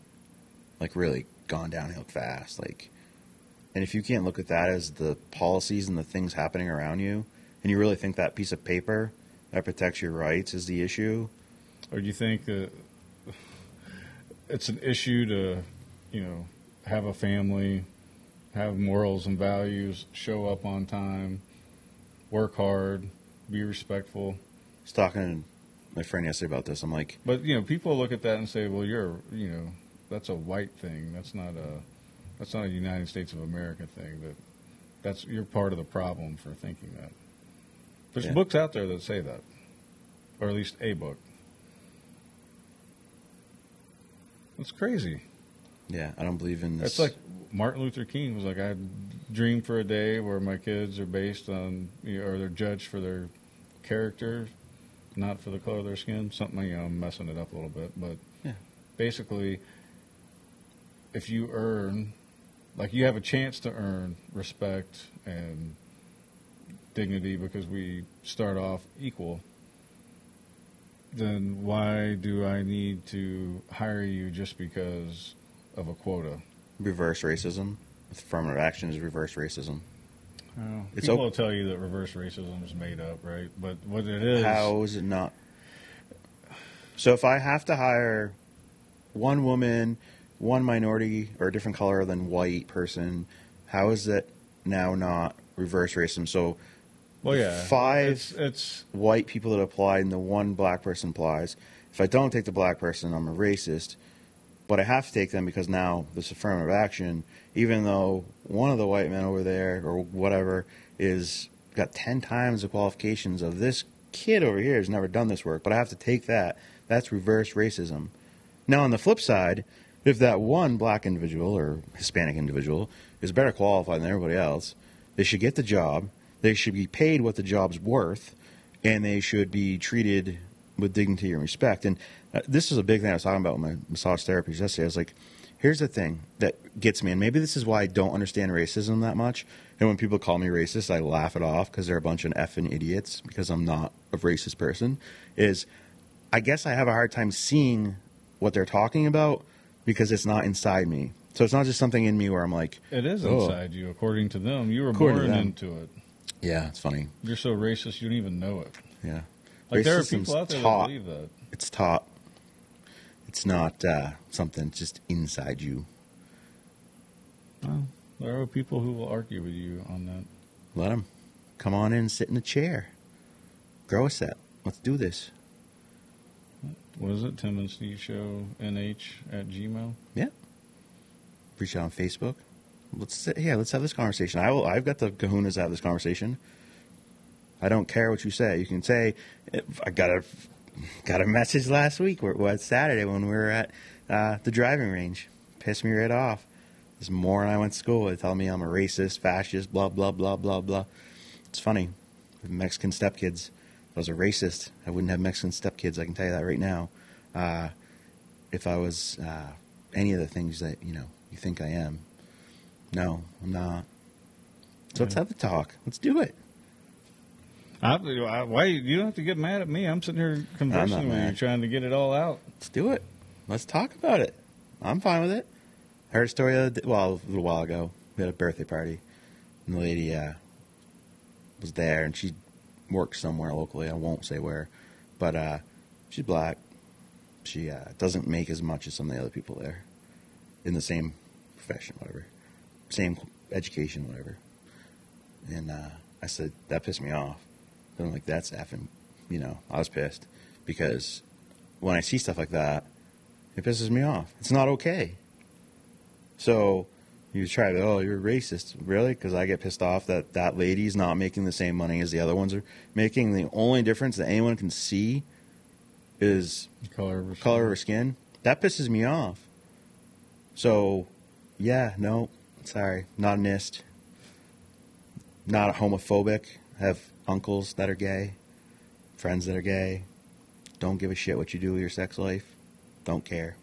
Like, really gone downhill fast. Like, and if you can't look at that as the policies and the things happening around you, and you really think that piece of paper that protects your rights is the issue, or do you think that it's an issue to, have a family, have morals and values, show up on time, work hard, be respectful? I was talking to my friend yesterday about this. I'm like, but people look at that and say, well, that's a white thing. That's not a United States of America thing. You're part of the problem for thinking that. There's books out there that say that, or at least a book. It's crazy. Yeah, I don't believe in this. It's like Martin Luther King was like, I dream for a day where my kids are based on, or they're judged for their character, not for the color of their skin. Something, I'm messing it up a little bit, but basically, if you earn, like you have a chance to earn respect and dignity because we start off equal, then why do I need to hire you just because of a quota? Reverse racism. Affirmative action is reverse racism. People will tell you that reverse racism is made up, right? But what it is... How is it not? So if I have to hire one woman, one minority, or a different color than white person, how is it now not reverse racism? So five white people that apply and the one black person applies. If I don't take the black person, I'm a racist. But I have to take them because now this affirmative action, even though one of the white men over there or whatever is got 10 times the qualifications of this kid over here who's never done this work, but I have to take that. That's reverse racism. Now, on the flip side, if that one black individual or Hispanic individual is better qualified than everybody else, they should get the job, they should be paid what the job's worth, and they should be treated with dignity and respect. And this is a big thing I was talking about with my massage therapist yesterday. I was like, here's the thing that gets me, and maybe this is why I don't understand racism that much. And when people call me racist, I laugh it off because they're a bunch of effing idiots because I'm not a racist person, is I guess I have a hard time seeing what they're talking about because it's not inside me. So it's not just something in me where I'm like... It is inside you, according to them. You were born into it. Yeah, it's funny. You're so racist, you don't even know it. Yeah. Like, there are people out there that believe that. It's taught. It's not something just inside you. Well, there are people who will argue with you on that. Let them. Come on in and sit in a chair. Grow a set. Let's do this. What is it? Tim and Steve Show NH@gmail? Yeah. Reach out on Facebook. Let's have this conversation. I've got the kahunas to have this conversation. I don't care what you say. You can say, I got a message last week, Saturday when we were at the driving range. Pissed me right off. This moron I went to school with telling me I'm a racist, fascist, blah, blah, blah, blah, blah. It's funny. Mexican stepkids. If I was a racist, I wouldn't have Mexican stepkids. I can tell you that right now. If I was any of the things that, you think I am. No, I'm not. So let's have the talk. Let's do it. Why you don't have to get mad at me? I'm sitting here conversing with you, trying to get it all out. Let's do it. Let's talk about it. I'm fine with it. I heard a story a little while ago. We had a birthday party, and the lady was there, and she works somewhere locally. I won't say where, but she's black. She doesn't make as much as some of the other people there in the same profession, whatever, same education, whatever. And I said, that pissed me off. I'm like, that's effing, I was pissed because when I see stuff like that, it pisses me off. It's not okay. So you try to, you're racist. Really? Because I get pissed off that that lady's not making the same money as the other ones are making. The only difference that anyone can see is color of her skin. That pisses me off. So, yeah, no, sorry, not an ist. Not homophobic. Have uncles that are gay, friends that are gay. Don't give a shit what you do with your sex life. Don't care.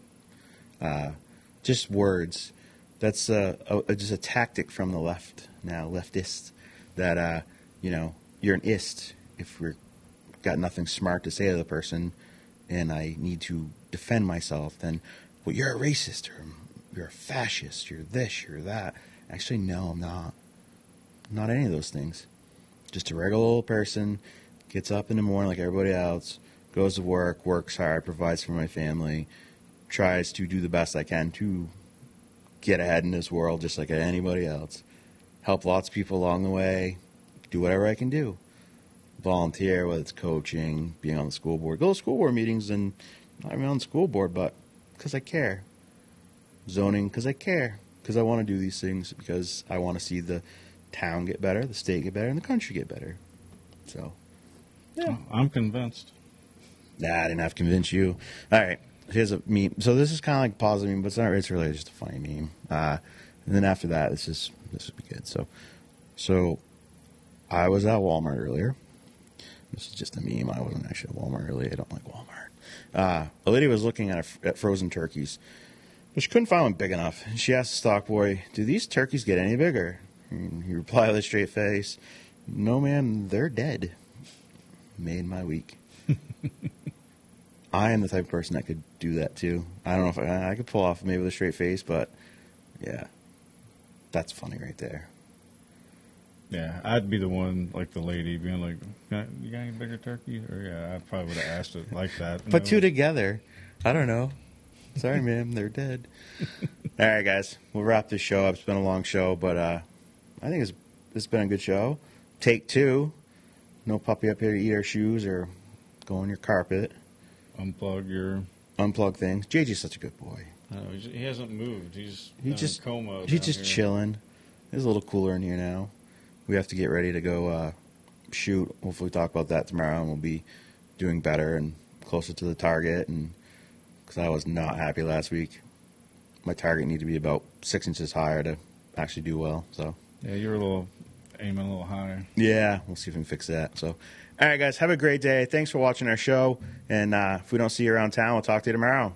Just words. That's just a tactic from the left now, leftists, that, you're an ist if we're got nothing smart to say to the person and I need to defend myself, then, well, you're a racist or you're a fascist, you're this, you're that. Actually, no, I'm not. I'm not any of those things. Just a regular old person, gets up in the morning like everybody else, goes to work, works hard, provides for my family, tries to do the best I can to get ahead in this world just like anybody else. Help lots of people along the way, do whatever I can do. Volunteer, whether it's coaching, being on the school board. Go to school board meetings and not even on the school board, but because I care. Zoning, because I care. Because I want to do these things, because I want to see the town get better, the state get better, and the country get better. So, yeah. I'm convinced. Nah, I didn't have to convince you. All right, here's a meme. So this is kind of like a positive meme, but it's not. It's really just a funny meme. And then after that, this would be good. So I was at Walmart earlier. This is just a meme. I wasn't actually at Walmart earlier. I don't like Walmart. A lady was looking at frozen turkeys, but she couldn't find one big enough. She asked the stock boy, "Do these turkeys get any bigger?" And he replied with a straight face, "No, man, they're dead." Made my week. I am the type of person that could do that too. I don't know if I could pull off maybe with a straight face, but yeah, that's funny right there. Yeah, I'd be the one, like the lady, being like, "You got any bigger turkey?" Or yeah, I probably would have asked it like that. Put two together. I don't know. Sorry, ma'am, they're dead. All right, guys, we'll wrap this show up. It's been a long show, but I think it's been a good show. Take two. No puppy up here to eat our shoes or go on your carpet. Unplug things. JJ's such a good boy. He hasn't moved. He's just in coma. He's just chilling. It's a little cooler in here now. We have to get ready to go shoot. Hopefully talk about that tomorrow, and we'll be doing better and closer to the target. And because I was not happy last week, my target needed to be about 6 inches higher to actually do well. So Yeah, you were aiming a little higher. yeah, we'll see if we can fix that. So, all right, guys, have a great day. Thanks for watching our show. And if we don't see you around town, we'll talk to you tomorrow.